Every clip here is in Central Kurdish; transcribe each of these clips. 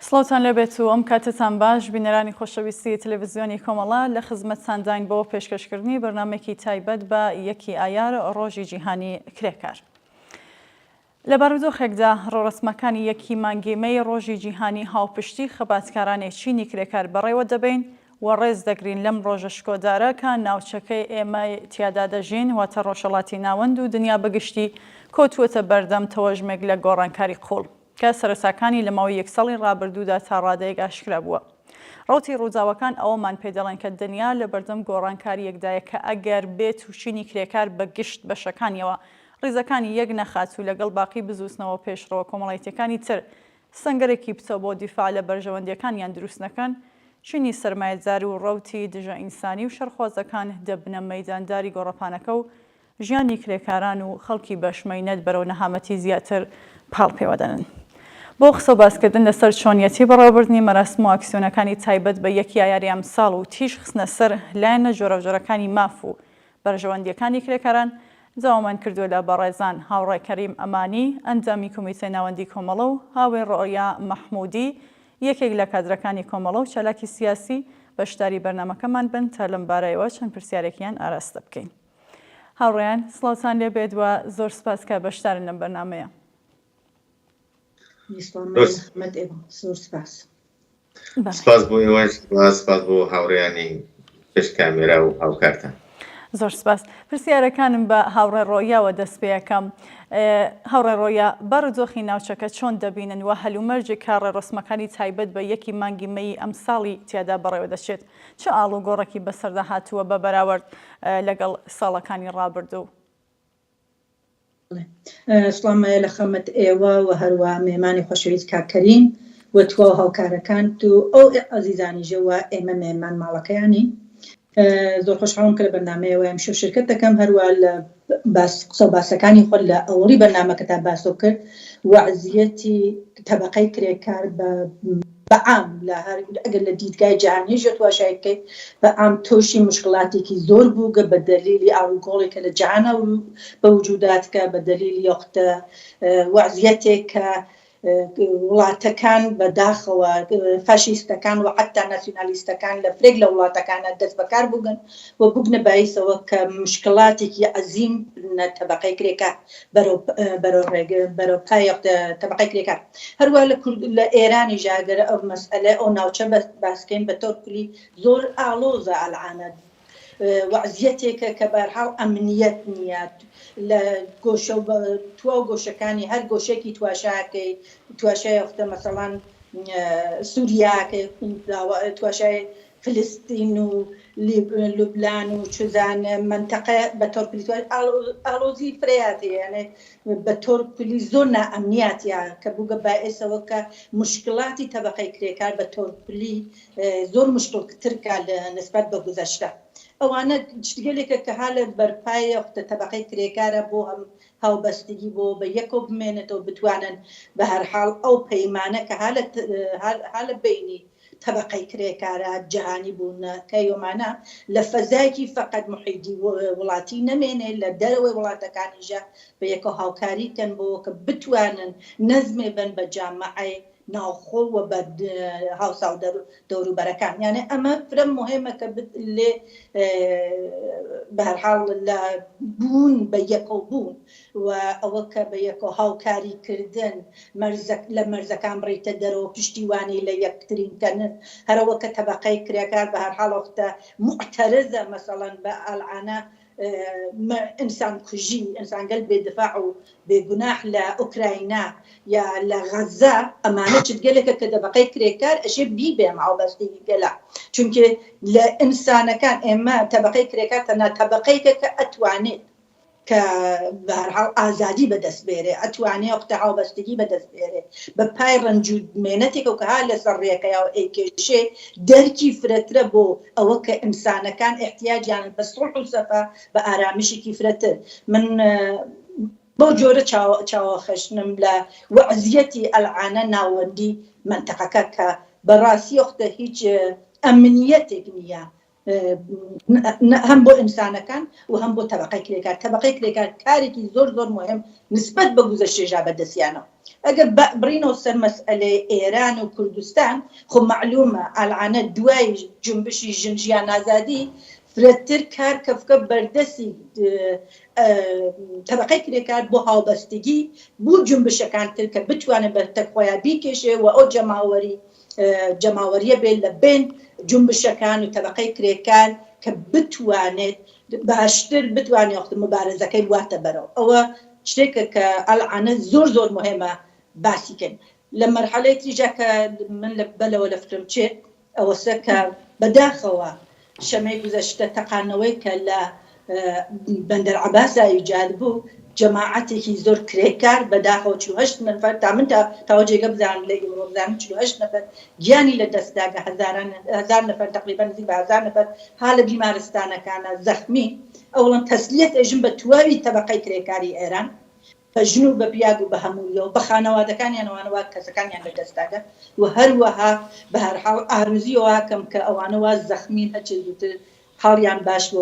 سڵاوتان لەبێت و ئەم کاتتان باش بینەرانی خۆشەویستی تەلەڤیزیۆنی کۆمەڵە لە خزمەتتانداین بۆ پێشکەشکردنی بەرنامێکی تایبەت بە یەکی ئایار ڕۆژی جیهانی کرێکار. لە بارودۆخێکدا ڕۆڕەسمەکانی یەکی مانگێمەی ڕۆژی جیهانی هاوپشتی خەباتکارانی چینی کرێکار بەڕێوە دەبین و ڕێز دەگرین لەم ڕۆژە شکۆدارە کە ناوچەکەی ئێمە تیادا دەژین واتە ڕۆژهەڵاتی ناوەند و دنیا بەگشتی کۆتووەتە بەردەم تەوەژمێک لە گۆڕانکاری قوڵ کە سەرەتاکانی لە ماوەی یەک ساڵی ڕابردوودا تا ڕادەیەک ئاشکرا بووە. ڕوتی ڕووداوەکان ئەوەمان پێدەڵێن کە دنیا لە بەردەم گۆڕانکاریەکدایە کە ئەگەر بێت و چینی کرێکار بە گشت بەشەکانیەوە ڕیزەکانی یەک نەخات و لەگەڵ باقی بزووسنەوە پێشڕەوە کۆمەڵایەتیەکانی تر سنگەرێکی بچە بۆ دیفاع لە بەرژەوەندیەکانیان دروست نەکەن، چینی سەرمایەتزار و ڕەوتی دژە ئینسانی و شەرخوازەکان دەبنە مەیدانداری گۆڕەپانەکە و ژیانی کرێکاران و خەڵکی بەشمەینەت بەرەو نەهامەتی زیاتر پاڵ پێوەدەنن. بۆ قسە و باسکردن لەسەر چۆنیەتی بەڕێوەبردنی مەراسم و ئاکسیۆنەکانی تایبەت بە یەکی ئایاری ئەمساڵ و تیژ خستنە سەر لایەنە جۆرەوجۆرەکانی ماف و بەرژەوەندیەکانی کرێکاران داوامان کردووە لە بەڕێزان هاوڕێ کەریم ئەمانی ئەنجامی کۆمیتەی ناوەندی کۆمەڵە و هاوێن ڕۆیا مەحموودی یەکێک لە کادرەکانی کۆمەڵە و چالاکی سیاسی بەشداری بەرنامەکەمان بن تا لەم بارەیەوە چەند پرسیارێکیان ئاراستە بکەین. هاوڕێیان سڵاوتان لێبێت و زۆر سپاس کە بەشدارن لەم بەرنامەیە. سپاس بۆ ئێوەش، سپاس بۆ هاوڕێیانی پێش کامێرا و هاوکارتان. زۆر سپاس. پرسیارەکانم بە هاوڕێ ڕۆیاوە دەست پێ یەکەم. هاوڕێ ڕۆیا، بارودۆخی ناوچەکە چۆن دەبینن و هەلومەرجی کارڕێ ڕسمەکانی تایبەت بە یەکی مانگی مەی ئەم ساڵی تیادا بەڕێوە دەچێت؟ چه ئاڵوگۆڕێکی بەسەردا هاتووە بە بەراورد لەگەڵ ساڵەکانی ڕابردوو؟ سڵامە لە خەمەت ئێوە و هەروە مێمانی خۆشەویست کاکەریم و توا هاوکارەکان و ئەو ئازیزانی ژەوە ئێمە مێمان ماڵەکەیانی زۆر خۆشحاڵم کە لە بەرنامەیەوە ئەمشەو شرکت دەکەم، هەروە لە قسە و باسەکانی خۆ لە ئەوەڵی بەرنامەکەتا باسۆ کرد وەعزیەتی تەبەقەی کرێکار بەعام ئەگەر لە دیدگای جیهانی ژێ تواشایەکەی بەعام تۆشی مشکلاتێکی زۆر بوو بە دەلیلی ئاڵوگۆڵێکە لە جیهانە و بە وجودات کە بە دەلیلی یەختە وەعزیەتێک کە وڵاتەکان بەداخەوە فاشیستەکان و حتا ناسیۆنالیستەکان لە فرێک لە وڵاتەکانە دەست بەکار بووگن و بووگنە باعیسەوە کە مشکلاتێکی عەزیم تەبەقەی کرێکار بەرەو پایەخت تەبەقەی کرێکار. هەروە لە ئێرانی ژاگەرە ئەو مەسئلە ئەو ناوچە باسکەین بە تۆر کولی زۆر ئاڵۆزە ئەلعانە وەعزیەتێکە کە بەرحاڵ ئەمنیەت نییە لە گۆشە توا و گۆشەکانی هەر گۆشێکی تواشاکەی تواشایەختە مەسەڵان سووریاکە تواشای فلستین و لوبلان و چزان منتەقە بە تۆر کولی ئاڵۆزی فرەیاتەیە بە تۆر کولی زۆر نائەمنیاتیە کە بووگە باعثەوە کە مشکلاتی تەبەقەی کرێکار بە تۆر کولی زۆر مشکلترکە لە نسبەت بە گوزەشتە. ئەوانە شتگەلێکە کە حالە بەرپای تەبەقەی کرێکارە بۆ هەم هاوبەستگی بۆ بە یەکۆ بمێنێتەوە بتوانن بە هەرحاڵ ئەو پەیمانە کە حالە بینی تەبەقەی کرێکارە جیهانی بوون کەیۆمانە لە فەزایکی فقط محیدی وڵاتی نەمێنێ لە دەرەوەی وڵاتەکانیژە بە یەکۆ هاوکاریکەن بۆ کە بتوانن نەزمێ بن بە جامعەی ناوخۆ و بە هاوساو دەوروبەرەکان. یانێ ئەمە فرە مهمە کە لێ بە هەرحاڵ لە بوون بە یەکۆ بوون و ئەوە کە بە یەکۆ هاوکاریکردن لە مەرزەکان بڕیتە دەرەوە پشتیوانی لە یەکترینکەن هەرەوە کە تەبەقەی کرێکار بە هەرحاڵ وەختە معتەرزە مەسەڵەن بە ئەلعانە ئینسان کوژی ئینسانگەل بێدفاع و بێگوناح لە ئوکراینا یا لە غەزە ئەمانە چتگەلێکە کە تەبەقەی کرێکار ئەشێ بیبێ هاوبەستێکی گەلا چونکە لە ئینسانەکان ئێمە تەبەقەی کرێکار تەنها تەبەقەیەکە کە ئەتوانێت کە بە هەرحاڵ ئازادی بەدەست بێرێ ئەتوانێ وەختە هاوبەستگی بەدەست بێرێ بە پای ڕەنج و مێنەتێکە کە ها لەسەر ڕێکەیەوە ئەیکێشێ دەرکی فرەترە بۆ ئەوە کە ئینسانەکان احتیاجیان بە سڵح و سەفا بە ئارامشێکی فرەتر. من بۆ جۆرە چاوەخەشنم لە وەعزیەتی ئەلعانە ناوەندی منتەقەکە کە بەڕاستی وەختە هیچ ئەمنیەتێک نییە هەم بۆ ئینسانەکان و هەم بۆ تەبەقەی کرێکار. تەبەقەی کرێکار کارێکی زۆر زۆر مهم نسبەت بە گوزەشتێژا بەدەستیانەوە. ئەگەر بڕینەوە سەر مەسئلەی ئێران و کوردستان، خۆ معلومە ئەلعانە دوای جنبشی ژنجیان ئازادی فرەتر کار کەفکە بەردەستی تەبەقەی کرێکار بۆ هاوبەستگی بوو جنبشەکان تر کە بتوانێت بە تەرخۆیان بیکێشێ و ئەو جەماوەریە بێت لە بین جنبشەکان و تەبەقەی کرێکار کە بتوانێت باشتر بتوانێت وەخت مبارزەکەی بواتە بەرەوە. ئەوە شتێکە کە ئەلعانە زۆر زۆر مهمە باسیکەن. لە مەرحەلەی تریجا کە من بەلەوە لە فرم چێت ئەوەسە کە بەداخەوە شەمەی گوزەشتە تەقانەوەی کە لە بەندەر عەباسا ایجاد بوو، جەماعەتێکی زۆر کرێکار بەداخەوە 48 نەفەر تا من تاوە جێگە بزانم لە ئێوە بزانم 48 نەفەر گیانی لە دەستداگە، هەزار نەفەر تقریبا نزیک بە 1000 نەفەر ها لە بیمارستانەکانە زەخمی. ئەوڵەن تەسلیەت ئێژن بە تواوی تەبەقەی کرێکاری ئێران بە ژن و بە پیاگ و بە هەموویەوە بە خانەوادەکانیانەوانەوە کەسەکانیان لە دەستداگە و هەروەها بە هەرحاڵ ئارزویەوە کەم کە ئەوانەوە زەخمین هەرچی زووتر حاڵیان باش بۆ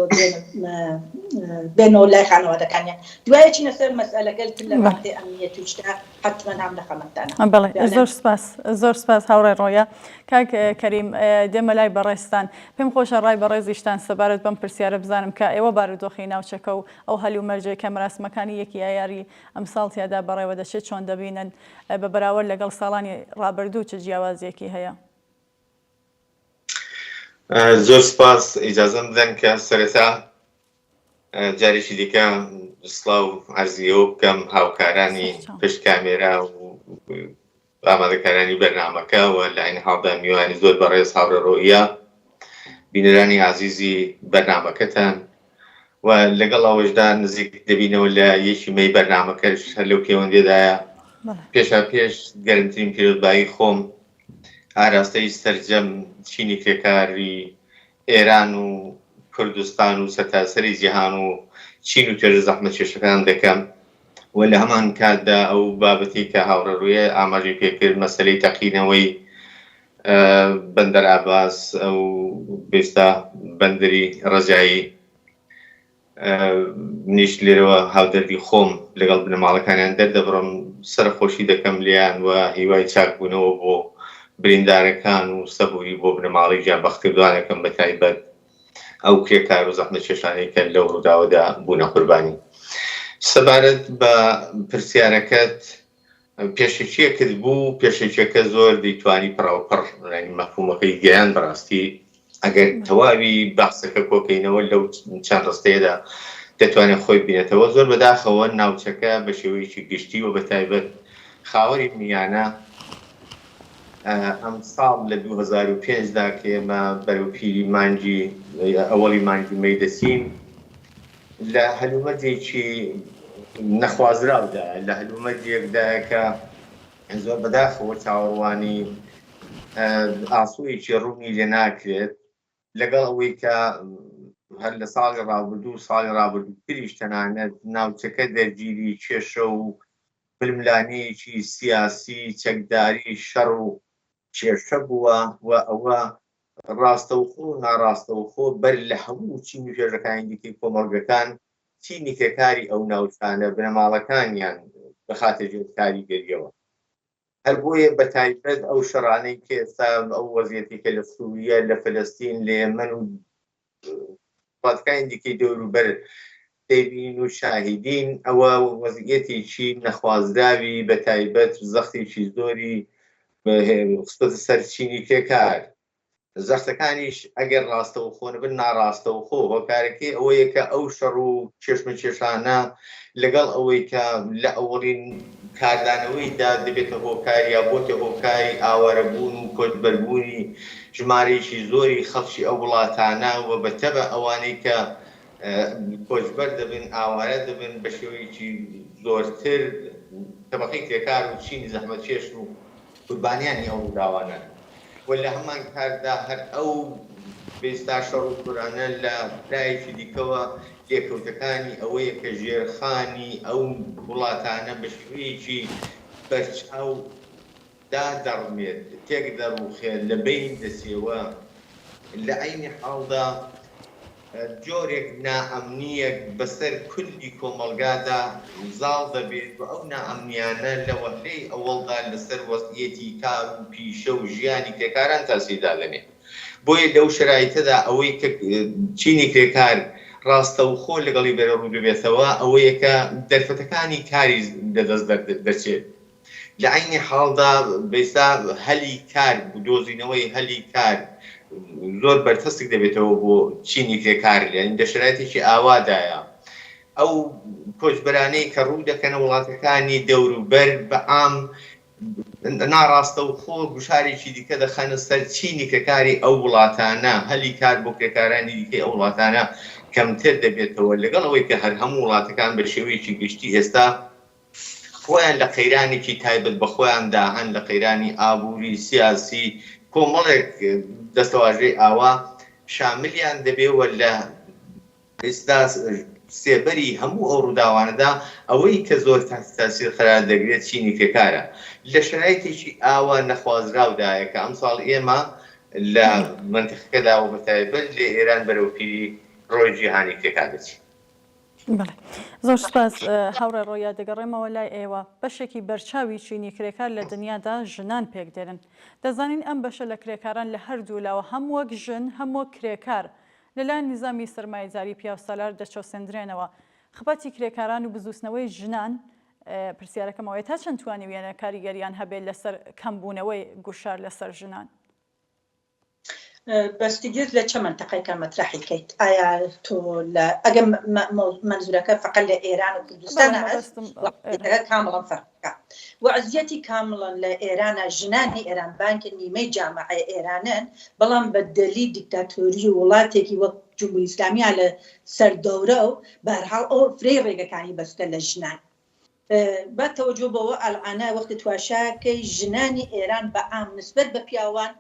بێنەوە لای خانەوادەکانیان. دوایەکی نەسەر مەسئلەگەل تر لە بابەتی ئەمنیەتی و شتە حتمما نام لە خەمەتدانە. بەڵێ زۆر سپاس هاوڕێ ڕۆیە. کاک کەریم دێمە لای بەڕێستان. پێم خۆشە ڕای بەڕێزیشتان سەبارەت بەم پرسیارە بزانم کە ئێوە بارودۆخی ناوچەکە و ئەو هەلی و مەرجەی کە مەراسمەکانی یەکی ئایاری ئەمساڵ تیادا بەڕێوە دەچێت چۆن دەبینن بە بەراورد لەگەڵ ساڵانی ڕابردوو چ جیاوازیەکی هەیە؟ زۆر سپاس ئیجازەم بدەن کە سەرەتا جارێکی دیکە سڵاو عەرزیەوە بکەم هاوکارانی پشت کامێرا و ئامادەکارانی بەرنامەکە و لە عین حاڵدا میوانی زۆر بەڕێز هاوڕێ ڕۆیە بینەرانی عەزیزی بەرنامەکەتان و لەگەڵ ئەوەشدا نزیک دەبینەوە لە یەکی مەی بەرنامەکەش هەر لەو پەیوەندیدایە پێش گەرمترین پیرۆزبایی خۆم ئاراستەی سەرجەم چینی کرێکاری ئێران و کوردستان و سەرتاسەری جیهان و چین و توێژە زەحمەتکێشەکان دەکەم و لە هەمان کاتدا ئەو بابەتی کە هاوڕێ ڕۆیە ئاماژەی پێکرد مەسەلەی تەقینەوەی بەندەر عەباس ئەو بێستا بەندەری ڕەجایی منیش لێرەوە هاودەردی خۆم لەگەڵ بنەماڵەکانیان دەردەبڕم سەرخۆشی دەکەم لیان و هیوای چاکبوونەوە بۆ بریندارەکان و سەبووری بۆ بنەماڵی گیانبەختکردوانەکەم بە تایبەت ئەو کرێکار و زەحمەتکێشانەی کە لەو ڕووداوەدا بوونە قوربانی. سەبارەت بە پرسیارەکەت پێشەکیەکت بوو، پێشەکیەکە زۆر دەیتوانی پڕاوپڕ مەفهومەکەی گەیان بەڕاستی ئەگەر تەواوی باسەکە کۆکەینەوە لەو چەند ڕستەیەدا دەتوانێت خۆی بینێتەوە. زۆر بەداخەوە ناوچەکە بە شێوەیەکی گشتی و بە تایبەت خاوەری میانە ئەم ساڵ لە 2005دا کە ئێمە بەرەوپیری مانگی ئەوەڵی مانگی مەی دەچین لە هەلومەرجێکی نەخوازراودا لە هەلومەرجێکدایە کە زۆر بەداخەوە چاوەڕوانی ئاسوویەکی ڕوونی لێ ناکرێت لەگەڵ ئەوەی کە هەر لە ساڵی ڕابردوو ساڵی ڕابردووتریش تەنانەت ناوچەکە دەرگیری کێشە و ململانەیەکی سیاسی چەکداری شەڕ و کێشە بووە و ئەوە ڕاستەوخۆ و ناڕاستەوخۆ بەر لە هەموو چینی توێژەکانی دیکەی کۆمەڵگەکان چینی کرێکاری ئەو ناوچانە بنەماڵەکانیان بەخاتە جێتکاری گەریەوە. هەر بۆیە بە تایبەت ئەو شەڕانەی کە ئێستا ئەو وەزیەتی کە لە سووریە لە فەلەستین لە یەمەن و وڵاتەکانی دیکەی دەوروبەر دەبین و شاهیدین ئەوە وەزیەتێکی نەخوازراوی بە تایبەت زەختێکی زۆری خستە سەر چینی کرێکار. زەختەکانیش ئەگەر ڕاستەوخۆ نەبن ناڕاستەوخۆ هۆکارەکەی ئەوەیە کە ئەو شەڕ و کێشمەکێشانە لەگەڵ ئەوەی کە لە ئەوڵین کاردانەوەیدا دەبێتە هۆکاری یا بۆتە هۆکاری ئاوارەبوون و کۆتبەربوونی ژمارەیەکی زۆری خەڵکی ئەو وڵاتانە و بەتەبە ئەوانەی کە کۆچبەر دەبن ئاوارە دەبن بە شێوەیەکی زۆرتر تەبەقەی کرێکار و چینی زەحمەتکێش و قوربانیانی ئەو ڕووداوانە. ولا هەمان کاردا هەر ئەو بێستا شەڕ و قورآنە لە لایەکی دیکەوە لێکەوتەکانی ئەوەیە کە ژێرخانی ئەو وڵاتانە بە شوەیەکی بەرچاو دادەڕمێت تێک دەڕوخێت لە بین دەسێوە لە عینی حاڵدا جۆرێک نائەمنیەک بەسەر کولی کۆمەڵگادا زاڵ دەبێت و ئەو نائەمنیانە لە وەهلەی ئەوەڵدا لەسەر وەستیەتی کار و پیشە و ژیانی کرێکاران تاسیدا دەنێت. بۆیە لەو شرایطەدا ئەوەی کە چینی کرێکار ڕاستەوخۆ لەگەڵی بەرەڕوو ببێتەوە ئەوەیە کە دەرفەتەکانی کاری لەدەست دەچێت. لە عینی حاڵدا بێستا هەلی کار دۆزینەوەی هەلی کار زۆر بەرتەسک دەبێتەوە بۆ چینی کرێکار لێن لە شرایطێکی ئاوادایە. ئەو کۆچبەرانەی کە ڕوو دەکەنە وڵاتەکانی دەوروبەر بە عام ناڕاستەوخۆ گوشارێکی دیکە دەخەنە سەر چینی کرێکاری ئەو وڵاتانە هەلی کار بۆ کرێکارانی دیکەی ئەو وڵاتانە کەمتر دەبێتەوە لەگەڵ ئەوەی کە هەر هەموو وڵاتەکان بە شێوەیەکی گشتی ئێستا خۆیان لە قەیرانێکی تایبەت بە خۆیاندا هەن لە قەیرانی ئابووری سیاسی کۆمەڵێک دەستەواژەی ئاوا شاملیان دەبێەوە لە ئێستا سێبەری هەموو ئەو ڕووداوانەدا ئەوەی کە زۆر تاسیر قەرار دەگرێت چینی کرێکارە لە شرایطێکی ئاوا نەخوازراودایە کە ئەم ساڵ ئێمە لە منتیقەکەدا و بەتایبەت لە ئێران بەرەوپیری ڕۆی جیهانی کرێکار دەچێت. بەڵێ زۆر سپاس هاوڕێ ڕۆیا دەگەڕێمەوە لای ئێوە بەشێکی بەرچاوی چینی کرێکار لە دنیادا ژنان پێک دێنن دەزانین ئەم بەشە لە کرێکاران لە هەردوو لاوە هەم وەک ژن هەم وەک کرێکار لەلایەن نیزامی سەرمایه‌داری پیاوسالار دەچەوسێندرێنەوە خبەتی کرێکاران و بزوستنەوەی ژنان پرسیارەکەمەوەی تا چەند توانی وێنە کاریگەریان هەبێت لەسەر کەمبوونەوەی گوشار لەسەر ژنان بەستیگیر لە چه منتەقەیەکە مەطرحی کەیت ئایا تۆ ئەگەر منزورەکە فقط لە ئێران و کوردستانە هەست کامڵەن فەرقەکە وەعزیەتی کامڵەن لە ئێرانە ژنانی ئێران بانکە نیمەی جامعەی ئێرانن بەڵام بە دەلی دیکتاتۆری و وڵاتێکی وەک جمهوری ئیسلامیە لە سەردەورە و بەهەرحاڵ ئەو فرێی ڕێگەکانی بەستە لە ژنان با تەوەجۆ بەوە ئەلعانە وەختی تواشاکەی ژنانی ئێران بە عام نسبەت بە پیاوان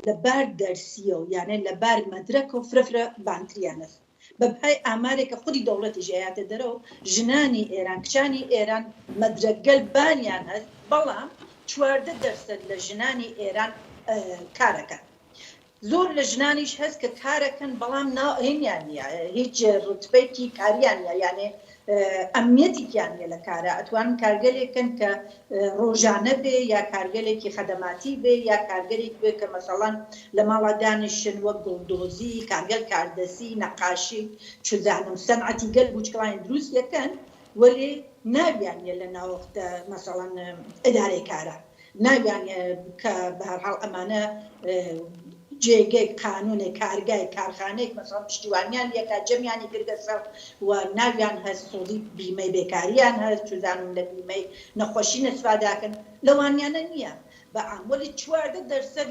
لەبار دەرسیە و یانە لەبار مەدرەکە و فرەفرە بانتریان است بەپای ئامارێکە خودی دەوڵەتی ژێیاتە دەرەوە ژنانی ئێران کچانی ئێران مەدرەگەل بانیان هەست بەڵام 14% لە ژنانی ئێران کارەکەن زۆر لە ژنانیش هەست کە کارەکەن بەڵام ناهێنیان نیە هیچ ڕوتبەیەکی کاریان نیە یانێ ئەمنیەتێکیان نیە لە کارە ئەتوانن کارگەلێکن کە ڕۆژانە بێ یا کارگەلێکی خەدەماتی بێ یا کارگەلێک بێ کە مەسەڵەن لە ماڵا دانیشن وەک گوڵدۆزی کارگەل کاردەسی نەقاشی چزانم سەنعەتی گەل بوچکڵانی دروست یەکەن وەلێ ناویان نیە لە ناوەختە مەسەڵەن ئەدارەی کارە ناویان کە بەهەرحاڵ ئەمانە جێگەی قانونی کارگای کارخانەیەک مەسەڵەن پشتیوانیان یەکە جەمیانی گرگە سەر و ناویان هەست سۆڵی بیمەی بێکاریان هەست چزانم لە بیمەی نەخۆشی نەسواداکەن لەوانیانە نییە بە ئاموەلی 14%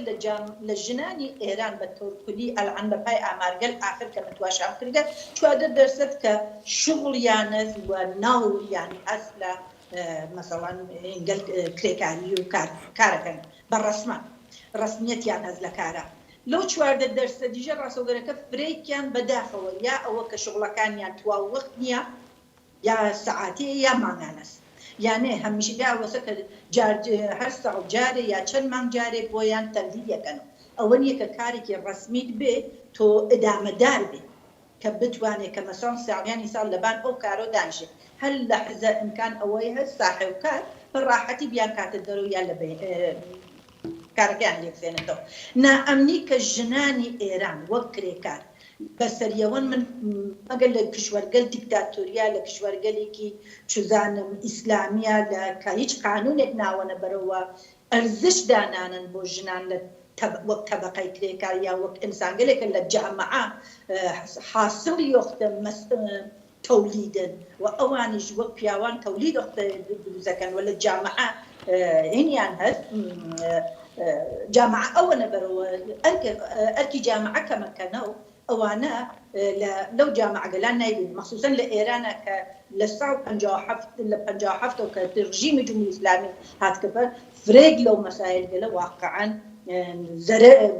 لە ژنانی ئێران بە تۆرکلی ئەلعان بەپای ئامارگەل ئاخر کە متواشام کردە 14% کە شغڵیانە و ناویانی هەست لە مەسەڵەن گەل کرێکاری و کارەکەن بە ڕەسمان ڕسمیەتیان هەست لە کارە لەو 14% دیژە ڕاستەوگەرەکە فرێکیان بەداخەوە یا ئەوە کە شغڵەکانیان تواو وەخت نییە یا سەعاتێ یا مانگان است یانێ هەمیشەدا وەسە کە هەر ساڵ جارێ یا چەند مانگ جارێ بۆیان تەنبیهەکەن ئەوە نییە کە کارێکی ڕسمیت بێ تۆ ئەدامەدار بێ کە بتوانێت کە مەسەڵەن ساڵیانی ساڵ لەبان ئەو کارۆ دانیشێت هەر لە حزە ئیمکان ئەوەی هەست ساحێوکار بەڕاحەتی بیان کاتە دەرەوە یان لە کارەکەیان لێکسێنێتەوە نائەمنی کە ژنانی ئێران وەک کرێکار بەسەریەوەن من ئەگەر لە کشوەرگەل دیکتاتۆریا لە کشوەرگەلێکی چزانم ئیسلامیە لە کە هیچ قانونێک ناوەنە بەرەوە ئەرزش دانانن بۆ ژنان لە وەک تەبەقەی کرێکار یا وەک ئینسانگەلێکە لە جامعە حاصڵی یۆختە تەولیدن و ئەوانیش وەک پیاوان تەولید دروستەکەن و لە جامعە هینیان هەست جامعە ئەوەنە بەرەوە ئەرکی جامعە کەمەکەنەوە ئەوانە لەو جامعەگەلان نایبین مەخصوصەن لە ئێرانە کە لە ساڵ 57 کە ڕژیمی جمهوری ئیسلامی هاتکەبەر فرێک لەو مەسایل گەلە واقعاً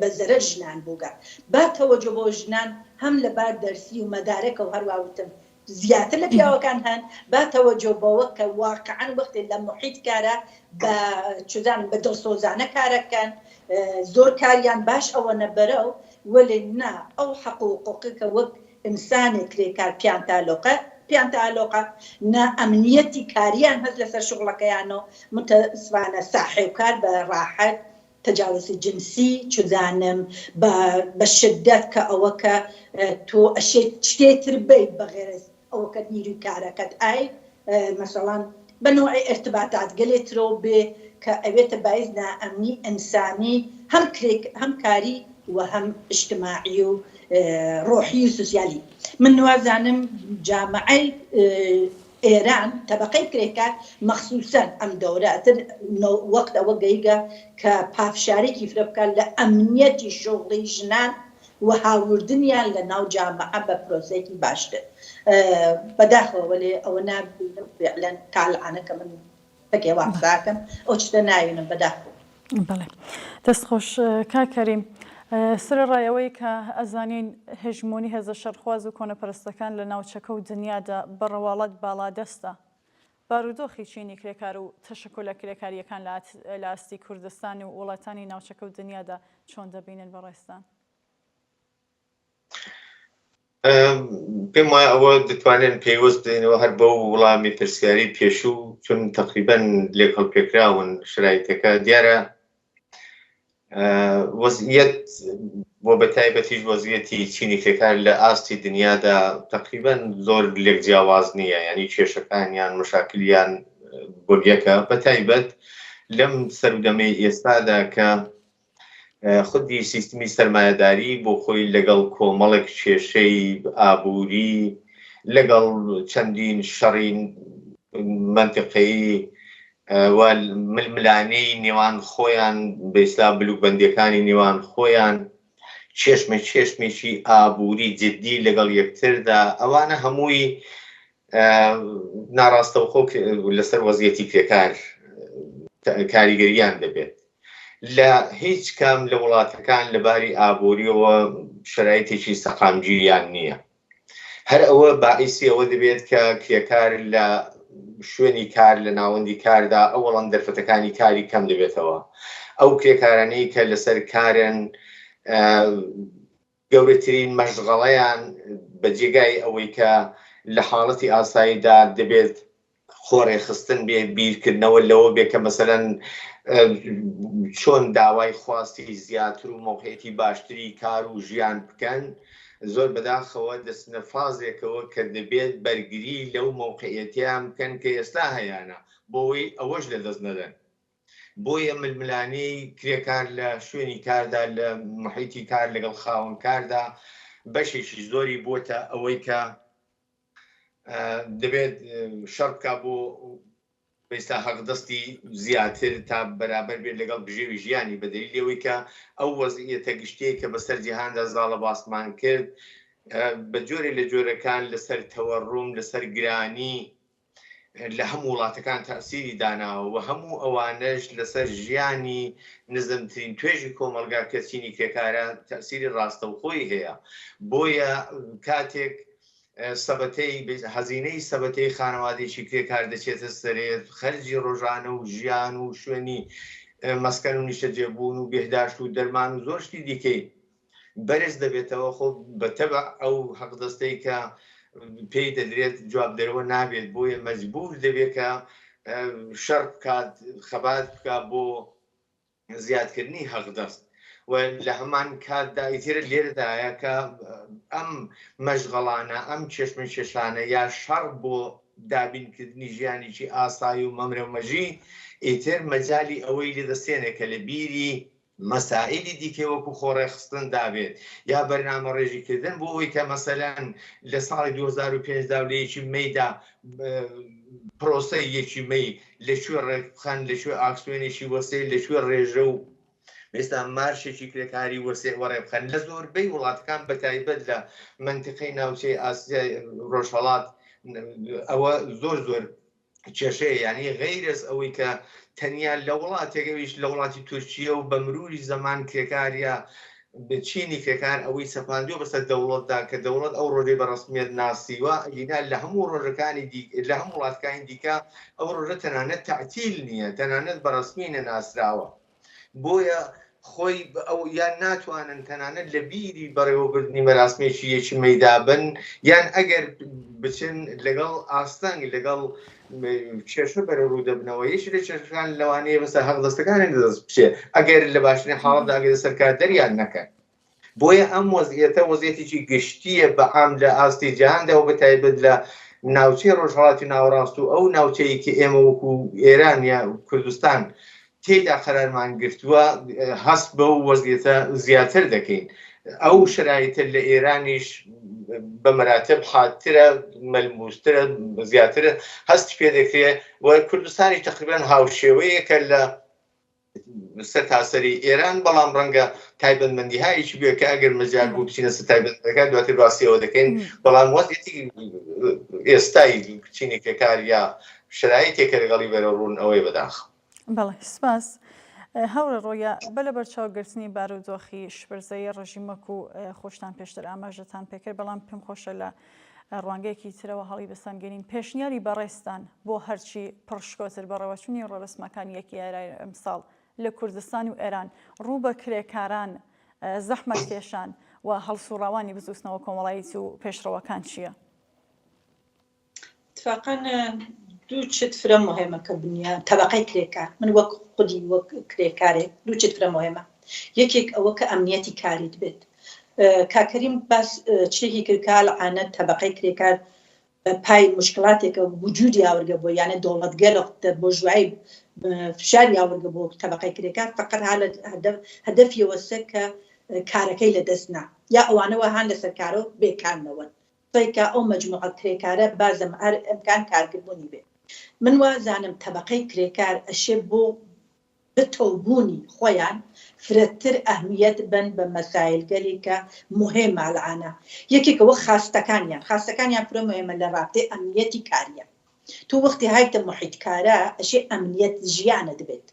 بە زەرە ژنان بووگات با تەوەجۆ بۆ ژنان هەم لەبار دەرسی و مەدارەکە و هەروەوتم زیاتر لە پیاوەکان هەن با تەوەجۆ بەوە کە واقعاً وەختێ لە محیط کارە بە چزانم بە دڵسۆزانە کارەکەن زۆر کاریان باش ئەوە نەبەرە و وەلێ نا ئەو حقوقەکە کە وەک ئینسانێک کرێکار پیان تاالۆقە نا ئەمنیەتی کاریان هەست لەسەر شغڵەکەیانەوە متەسفانە ساحێوکار بە ڕاحەت تجاوزی جنسی چزانم بە شدت کە ئەوە کە تۆ شتێتر بیت بەغێرز ئەوە کە نیروی کارەکەت ئای مەسەڵەن بە نوعی ارتباطات گەلێترۆ بێ کە ئەوێتە باعث نائەمنی ئینسانی هەم کاری و هەم اجتماعی و ڕۆحی و سوسیالی من وازانم جامعەی ئێران تەبەقەی کرێکار مەخسووسەن ئەم دەورەتر وەخت ئەوە گەیگە کە پافشارێکی فرە بکات لە ئەمنیەتی شغڵی ژنان و هاوردنیان لە ناو جامعە بە پرۆسێکی باشتر بەداخەوە لێ ئەوە نابێن کاڵعانەکە من پێکێ واقعاکەم ئەو شتە ناوێنم بەداخەوە. بەڵێ دەستخۆش کاکەریم سرەڕایەوەی کە ئەزانین هێژمۆنی هێزە شەرخواز و کۆنەپەرستەکان لە ناوچەکە و دنیادا بەڕەواڵەت باڵادەستە بارودۆخی چینی کرێکار و تەشەکۆل لە کرێکاریەکان لە ئاستی کوردستان و وڵاتانی ناوچەکە و دنیادا چۆن دەبینن بەڕێستان؟ پێم وایە ئەوە دەتوانێن پێیوەست بدەینەوە هەر بەو وەڵامی پرسیاری پێشوو چون تقریبەن لێک هەڵپێکراون شرایطەکە دیارە وەزعیەت بۆ بەتایبەتیش وەزعیەتی چینی کرێکار لە ئاستی دنیادا تقریبەن زۆر لێک جیاواز نییە یعنی کێشەکانیان مشاکلیان بۆ یەکە بەتایبەت لەم سەردەمەی ئێستادا کە خودی سیستمی سەرمایەداری بۆ خۆی لەگەڵ کۆمەڵێک کێشەی ئابووری لەگەڵ چەندین شەڕی منتیقەیی و ململانەی نێوان خۆیان بەئیستا بلوکبەندیەکانی نێوان خۆیان چێشمێکی ئابووری جددی لەگەڵ یەکتردا ئەوانە هەمووی ناڕاستەوخۆ لەسەر وەزعیەتی کرێکار کاریگەریان دەبێت لە هیچ کام لە وڵاتەکان لەباری ئابووریەوە شرایطێکی سەقامگیریان نییە هەر ئەوە باعیسی ئەوە دەبێت کە کرێکار لە شوێنی کار لە ناوەندی کاردا ئەوەڵەن دەرفەتەکانی کاری کەم دەبێتەوە ئەو کرێکارانەی کە لەسەر کارن گەورەترین مەشغەڵەیان بە جێگای ئەوەی کە لە حاڵەتی ئاساییدا دەبێت خۆڕێخستن بێ بیرکردنەوە لەوە بێ کە مەسەلەن چۆن داوای خواستی زیاتر و مۆقعیەتی باشتری کار و ژیان بکەن زۆر بەداخەوە دەستنە فازێکەوە کە دەبێت بەرگری لەو مۆقعیەتیان بکەن کە ئێستا هەیەە بۆەوەی ئەوەش لەدەست نەدەن بۆیە ململانەی کرێکار لە شوێنی کاردا لە محیتی کار لەگەڵ خاوەن کاردا بەشێکی زۆری بۆتە ئەوەی کە دەبێت شەڕکە بۆ بەئیستا حەقدەستی زیاتر تا بەرابەر بێت لەگەڵ بژێوی ژیانی بەدەلیل لەوەی کە ئەو وەزعیەتە گشتەیە کە بەسەر جیهاندا زاڵە باسمان کرد بە جۆرێ لە جۆرەکان لەسەر تەوەڕوم لەسەر گرانی لە هەموو وڵاتەکان تەأسیری داناوە و هەموو ئەوانەش لەسەر ژیانی نزمترین توێژی کۆمەلگا کە چینی کرێکارە تەأسیری ڕاستەوخۆی هەیە بۆیە کاتێک سەبەتەی هەزینەی سەبەتەی خانەوادێکی کرێکار دەچێتە سەرێت خەرجی ڕۆژانە و ژیان و شوێنی مەسکەن و نیشتەجێبوون و بێهداشت و دەرمان و زۆر شتی دیکەی بەرز دەبێتەوە خۆ بەتەبع ئەو حەقدەستەی کە پێی دەدرێت جواب دەرەوە نابێت بۆیە مەجبور دەبێت کە شەڕ بکات خەبات بکات بۆ زیادکردنی حەقدەست و لە هەمان کاتدا ئیتر لێرەدایە کە ئەم مەشغەڵانە ئەم چێشمە چێشانە یا شەڕ بۆ دابینکردنی ژیانێکی ئاسایی و مەمرەمەژی ئیتر مەجای ئەوەی لێدەستێنێ کە لە بیری مەسائلی دیکە وەکو خۆڕێخستن دابێت یا بەرنامە ڕێژیکردن بۆ ئەوەی کە مەسەلەن لە ساڵی 2005 دا لە یەکی مەیدا پرۆسەی یەکی مەی لەکوێ ڕێکخەن لەکوێ ئاکسوێنێکی وەسەی لەکوێ ڕێژە و ئێستا مارشێکی کرێکاری وەڕێبخەن لە زۆربەی وڵاتەکان بەتایبەت لە منتیقەی ناوچەی ئاسیای ڕۆژهەڵات ئەوە زۆر کێشەیە یعنی غیرس ئەوەی کە تەنیا لە وڵاتێکەویش لە وڵاتی تورکیە و بە مروری زەمان کرێکاریە چینی کرێکار ئەوەی سەپاندوە بەسەر دەوڵەتدا کە دەوڵەت ئەو ڕۆژەی بە ڕسمیەت ناسیوە ئەگینا لە هەموو ڕۆژەکانی لە هەموو وڵاتەکانی دیکە ئەو ڕۆژە تەنانەت تعتیل نییە تەنانەت بە ڕسمی نەناسراوە بۆیە خۆی ئەو یان ناتوانن تەنانەت لە بیری بەڕێوەبردننی مەراسمێکی یەکی مەیدابن یان ئەگەر بچن لەگەڵ ئاستانگی لەگەڵ کێشە بەرە ڕوو دەبنەوە یەکی لە کێشەکان لەوانەیە بەسەر هەق دەستەکانی دەست بچێ ئەگەر لە باشترین حاڵەتدا ئەگەر سەرکار دەریان نەکەن بۆیە ئەم وەزعیەتە وەزعیەتێکی گشتیە بەعام لە ئاستی جیهاندا و بەتایبەت لە ناوچەی ڕۆژهەڵاتی ناوەڕاست و ئەو ناوچەیەکی ئێمە وەکو ئێران یا کوردستان تێدا قەرارمان گرتووە هەست بە و وەزعیەتە زیاتر دەکەین ئەو شرایطە لە ئێرانیش بە مەراتب حادترە مەلموسترە زیاترە هەستی پێ دەکرێت و کوردستانی تقریبان هاوشێوەیەکە لە سەرتاسەری ئێران بەڵام ڕەنگە تایبەتمەندیهایەکی بێ کە ئەگەر مەجال بوو بچینە سەر تایبەتمەندیەکان دواتر باسیەوە دەکەین بەڵام وەزعیەتی ئێستای چینی کرێکار یا شرایطێکە لەگەڵی بەرەڕوون ئەوەی بەداخە. بەڵێ سپاس. هەورە ڕۆیە بە لە بەرچاوگرتنی بارودۆخی شپرزەیی ڕژیمەک و خۆشتان پێشتر ئاماژەتان پێکرد بەڵام پێم خۆشە لە ڕوانگەیەکی ترەوە هەڵی بەسەنگێنین پێشنیاری بەڕێستان بۆ هەرچی پڕشکۆتر بەڕێوەچوونی ڕۆرسمەکان یەکی ئێرای ئەمساڵ لە کوردستان و ئێران ڕوو بە کرێکاران زەحمەت کێشان و هەڵسوڕاوانی بزوستنەوە کۆمەڵایەتی و پێشڕەوەکان چییە؟ اتفاقا دوو چت فرە مهمە کە بنیە تەبەقەی کرێکار من وەک خودی وەک کرێکارێک دوو چت فرە مهمە یەکێک ئەوە کە ئەمنیەتی کاریت بێت کاکەریم باس شتێکی کردکە لەعانەت تەبەقەی کرێکار پای مشکلاتێکە وجودی ئاوەرگە بۆ یانە دەوڵەتگەر بۆ ژوای فشاری ئاوەرگە بۆ تەبەقەی کرێکار فقط هەدەفیەوە سە کە کارەکەی لەدەستنا یا ئەوانەوە هەان لەسەر کارۆ بێکارنەوەن کە ئەو مەجموعە کرێکارە بازم ئەمکان کارکردبوونی بێت من وازانم تەبەقەی کرێکار ئەشێ بۆ بتەوبوونی خۆیان فرەتر ئەهمیەت بن بە مەسایلگەلی کە مهمە لەعانە یەکێکەوە خاستەکانیان فرە مهمە لە ڕابطەی ئەمنیەتی کاریە تو وەختی هایتە محیتکارە ئەشێ ئەمنیەت ژیانە دەبێت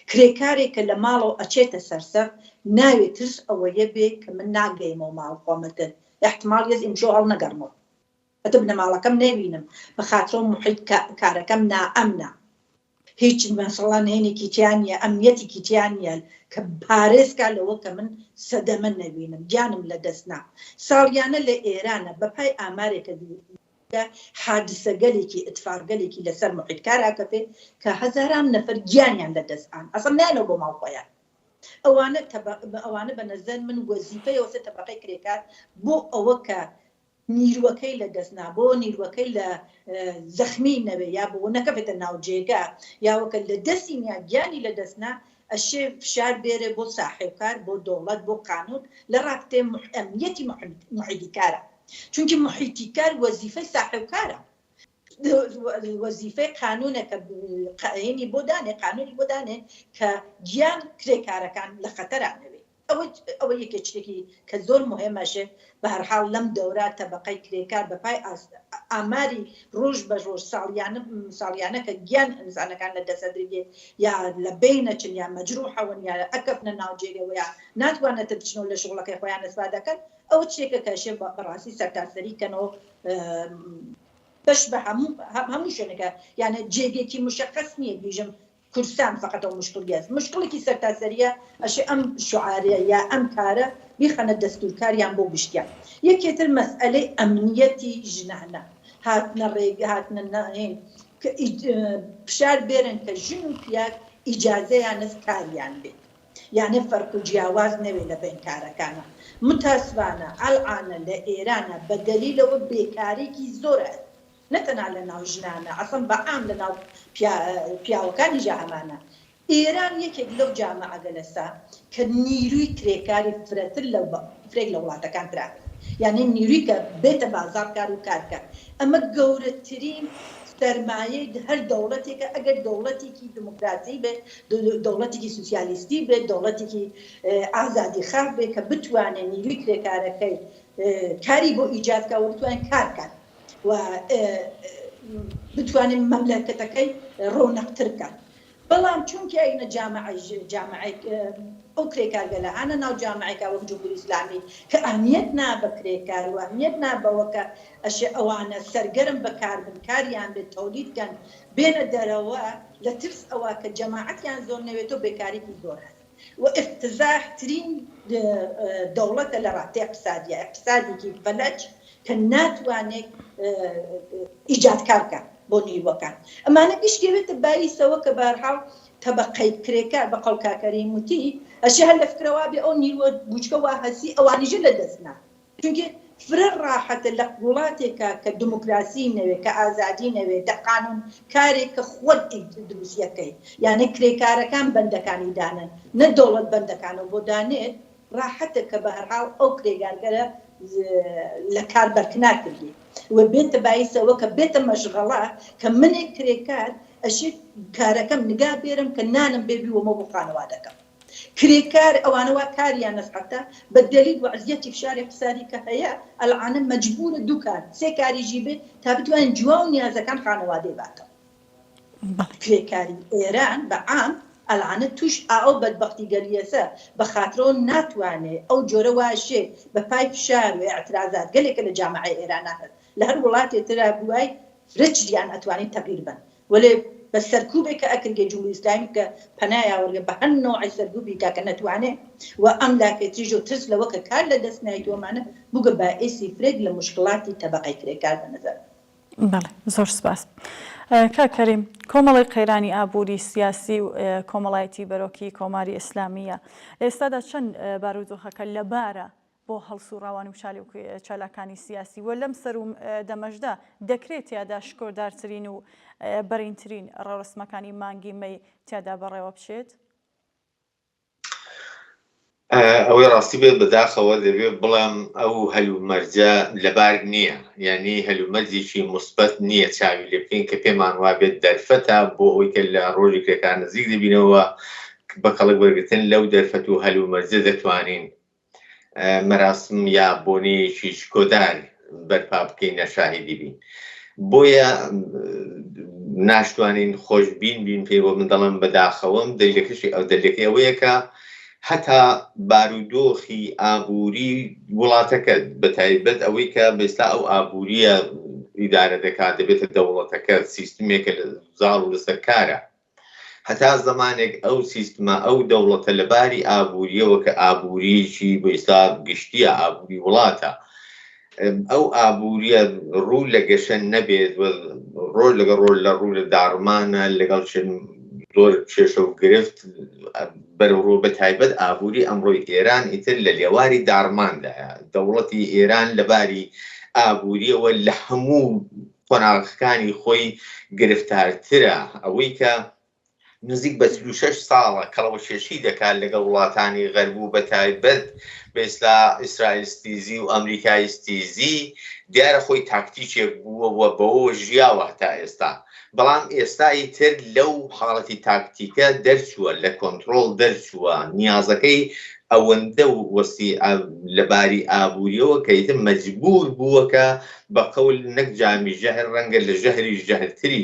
کرێکارێکە لە ماڵەوە ئەچێتە سەرسەر ناوێت ترس ئەوەیە بێ کە من ناگەیمەوە ماڵ خۆمەتن احتمال يز امشو هل نقرمو اتبنا مالكم نبينم بخاطر محيط كاركم نامنا هيك مثلا هيني كيتيانيا امنيتي كيتيانيا كباريس قالوا كمن صدمن نبينم جانم لدسنا ساليانا لايران بباي امريكا حادثه قالكي اتفاق قالكي لسر محيط كاراكفي كهزاران نفر جانيان لدسان اصلا نانو بموقعيا ئەوانە بەنەزەر من وەزیفەی وەسە تەبەقەی کرێکار بۆ ئەوە کە نیروەکەی لە دەستنا بۆ نیروەکەی لە زەخمی نەبێ یا بۆ نەکەبێتە ناو جێگا یاوەکە لە دەستی یا گیانی لە دەستنا ئەشێ فشار بێرێ بۆ ساحێبکار بۆ دەوڵەت بۆ قانون لە ڕابطەی ئەمنیەتی محیتی کارە چونکی محیتی کار وەزیفەی ساحێبکارە وەزیفەی قانونەکە هێنی بۆ دانێ قانونی بۆ دانێ کە گیان کرێکارەکان لە خەتەران نەبێت ئەوە یەکێ شتێکی کە زۆر مهمەشێ بە هەرحاڵ لەم دەورە تەبەقەی کرێکار بەپای ئاماری ڕۆژ بە ڕۆژ ساڵیانە کە گیان ئینسانەکان لە دەسەدرێت یا لە بینەچن یا مەجروحەون یا ئەکەفنە ناوجێگەوە یا ناتوانێتە بچنەوە لە شغڵەکەی خۆیان ئەسوا دەکەن ئەوە شتێکە کەشێ بەڕاستی سەرتاسەریکەنەوە بەش بە هەموو شوێنەکە یانە جێگێکی مشخص نییە بیژم کوردستان فقط ئەو مشکڵیە مشکڵێکی سەرتاسەریە ئەشێ ئەم شعارە یا ئەم کارە بیخەنە دەستورکاریان بۆ گشتیان یەکێتر مەسئلەی ئەمنیەتی ژنانە هاتنە ڕێگە هاتنە فشار بێرن کە ژن و پیاک ئیجازەیان کاریان بێت یانە فەرق و جیاواز نەوێ لە بین کارەکانە متاسفانە ئەلعانە لە ئێرانە بە دەلیلەوە بێکارێکی زۆرە نەتەنها لە ناو ژنانە ئەسڵ بەعام لە ناو پیاوەکانی جاهەمانە ئێران یەکێک لەو جامعەگە لەسا کە نیروی کرێکاری فرەتر فرێک لە وڵاتەکان ترا یعنی نیروی کە بێتە بازار کار و کارکە ئەمە گەورەترین سەرمایەی هەر دەوڵەتێکە ئەگەر دەوڵەتێکی دموکراسی بێت دەوڵەتێکی سوسیالیستی بێت دەوڵەتێکی ئازادی خاڵ بێت کە بتوانێت نیروی کرێکارەکەی کاری بۆ ئیجادکە و بتوانێت کارکەن و بتوانین مەملەکەتەکەی ڕۆنەقتر بکات. بەڵام چونکە ئەینە جامعەی ئەو کرێکارگە لە هانە ناو جامعەکە وەک جمهوری ئیسلامی کە ئەهمیەت نا بە کرێکار و ئەهمیەت نا بەوەکە ئەشێ ئەوانە سەرگەرم بەکاربن کاریان بێت تەولیدکەن بێنە دەرەوە لە ترس ئەوە کە جەماعەتیان زۆر نەوێتەوە بێکاریی زۆر هەست و افتزاحترین دەوڵەتە لە ڕاتێ اقتصادێکی فەلەج کە ناتوانێت ئیجادکارکە بۆ نیروەکان ئەمانە گشتێتە باعیسەوە کە بەرحاڵ تەبەقەی کرێکار بە قەڵکاکەری موتی ئەشێ هەر لە فکرەوە بێ ئەو نیروە بوچکە وا هەسی ئەوانیژە لە دەستنا چونکە فرە ڕاحەتە لە وڵاتێکە کە دموکراسی نەوێت کە ئازادی نەوێت دە قانون کارێک کە خۆت دروستیەکەی یانە کرێکارەکان بەندەکانی دانن نە دەوڵەت بەندەکانەوە بۆ دانێت ڕاحەتە کە بەهەرحاڵ ئەو کرێکارگەرە لە کار بەرکنار کردی و بێتە باعیسەوە کە بێتە مەشغەڵە کە منێک کرێکار ئەشێ کارەکەم نگا بێرم کە نانم بێبی ومە بۆ خانەوادەکەم کرێکار ئەوانەوە کاریان نەسحەتە بە دەلیل وەعزیەتی فشاری اقتصادی کە هەیە ئەلعانە مەجبورە دوو کار سێ کاریژی بێت تا بتوانین جواو نیازەکان خانەوادەی باتەوە کرێکاری ئێران بە عام ئەلعانە توش ئاو بەدبەختی گەلیەسە بە خاترۆ ناتوانێت ئەو جۆرە واشێ بە پای فشار و اعتراضات گەلێکە لە جامعەی ئێران هەن لە هەر وڵاتێترا بوای فرەجیان ئەتوانین تەغییر بن وەلێ بە سەرکوبێک کە ئەکرگە جمهوری ئیسلامی کە پەنایاوەرگە بە هەر نۆعی سەرکوبی کاکە نەتوانێت و ئەم لاکێتریژ و ترس لەوە کە کار لە دەست نایتوەمانە بووگە باعثی فرێک لە مشکڵاتی تەبەقەی کرێکار بەنەزەر. بەڵێ زۆر سپاس. کاکەریم کۆمەڵی قەیرانی ئابووری سیاسی و کۆمەڵایەتی بەرۆکی کۆماری ئیسلامیە ئێستادا چەند بارودۆخەکە لەبارە بۆ هەڵسوڕاوان و چالاکانی سیاسی و لەم سەر و دەمەشدا دەکرێت تیادا شکۆردارترین و بەرینترین ڕەوسمەکانی مانگی مەی تیادا بەڕێوە بچێت؟ ئەوەی ڕاستی بێت بەداخەوە دەبێت بڵام ئەو هەلومەرجە لەبار نییە یعنی هەلومەرجێکی مثبت نییە چاوی لێ بکەین کە پێمان وا بێت دەرفەتە بۆ ئەوی کە لە ڕۆژی کرێکار نزیک دەبینەوە بە کەڵک وەرگتن لەو دەرفەت و هەلومەرجە دەتوانین مەراسم یا بۆنەیەکی کۆدار بەرپا بکەین نەشاهیدی بین بۆیە ناشتوانین خۆشببین بین پێوە من دەڵم بەداخەوەم دەلیلەکەشی ئەو دەلیلەکەی ئەوەیە کە هەتا بارودۆخی ئابووری وڵاتەکە بەتایبەت ئەوەی کە بێستا ئەو ئابووریە ئیدارە دەکات دەبێتە دەوڵەتەکە سیستمێکە لە زاڵ و لەسەر کارە هەتا زمانێک ئەو سیستمە ئەو دەوڵەتە لەباری ئابووریەوە کە ئابووریکی بێستا گشتیە ئابووری وڵاتە ئەو ئابووریە ڕوو لە گەشە نەبێت ڕۆژ لەگە ڕۆژ لە ڕوو لە داڕمانە لەگەڵ زۆر کێشە و گرفت بەرەوڕۆ بە تایبەت ئابووری ئەمڕۆی ئێران ئیتر لە لێواری داڕماندایە دەوڵەتی ئێران لەباری ئابووریەوە لە هەموو قۆناغەکانی خۆی گرفتارترە ئەوەی کە نزیک بە 36 ساڵە کەڵەوەکێشی دەکات لەگەڵ وڵاتانی غەرب و بە تایبەت بێستا ئیسرائیلستیزی و ئەمریکایستیزی دیارە خۆی تاکتیکێک بووە بەوە ژیاوە تا ئێستا بەڵام ئێستایی تر لەو حاڵەتی تاکتیکە دەرچووە لە کۆنتڕۆڵ دەرچووە نیازەکەی ئەوەندە وەسی لەباری ئابووریەوە کە ئیتر مەجبور بووە کە بە قەول نەک جامی ژەهر ڕەنگە لە ژەهری ژەهرتری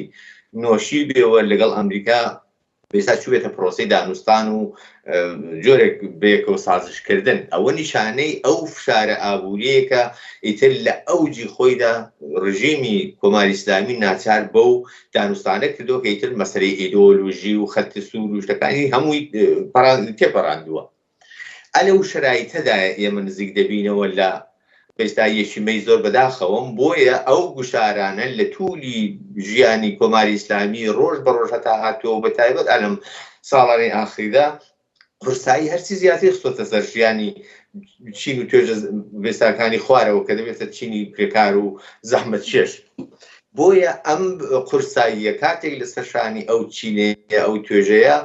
نۆشی بێەوە لەگەڵ ئەمریکا بێستا چوێتە پرۆسی دانوستان و جۆرێک بێکەوە سازشکردن ئەوە نیشانەی ئەو فشارە ئابووریەکە ئیتر لە ئەوجی خۆیدا ڕژیمی کۆماری ئیسلامی ناچار بەو دانوستانە کردەوە کە ئیتر مەسەلەی ئیدۆلۆژی و خەتی سوور و شتەکانی هەمووی تێپەڕاندووە ئەلەو شرایطەدایە ئێمە نزیک دەبینەوە لە بێستاییەکی مەی زۆر بەداخەوەم بۆیە ئەو گوشارانە لە توولی ژیانی کۆماری ئیسلامی ڕۆژ بە ڕۆژ هەتا هاتووە بە تایبەت ئەلەم ساڵانی ئاخریدا قورسایی هەرچی زیاتر خستۆتە سەر ژیانی چین و توێژە بێستاکانی خوارەوە کە دەبێتە چینی پرێکار و زەحمەت چێش بۆیە ئەم قورساییە کاتێک لەسەر شانی ئەو چینەیە ئەو توێژەیە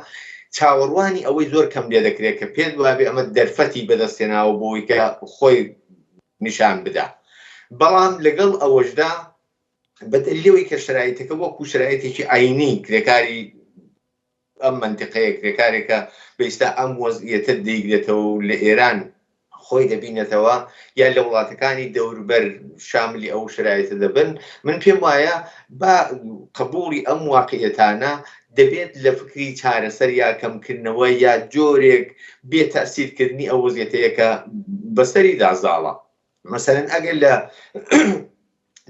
چاوەڕوانی ئەوەی زۆر کەم لێ دەکرێت کە پێت وابێ ئەمە دەرفەتی بەدەستێناوە بۆی کە خۆی نیشان بدا بەڵام لەگەڵ ئەوەشدا بەدەلیەوەی کە شرایطەکە وەکو شرایطێکی عینی کرێکاری ئەم منتیقەیە کرێکارێکە بەئیستا ئەم وەزعیەتە دەیگرێتەوە لە ئێران خۆی دەبینێتەوە یان لە وڵاتەکانی دەوروبەر شاملی ئەو شرایطە دەبن من پێم وایە بە قبوڵی ئەم واقعیەتانە دەبێت لە فکری چارەسەر یا کەمکردنەوە یا جۆرێک بێتەسیرکردنی ئەو وەزیەتەیە کە بەسەری دازاڵە مەسەرەن ئەگەر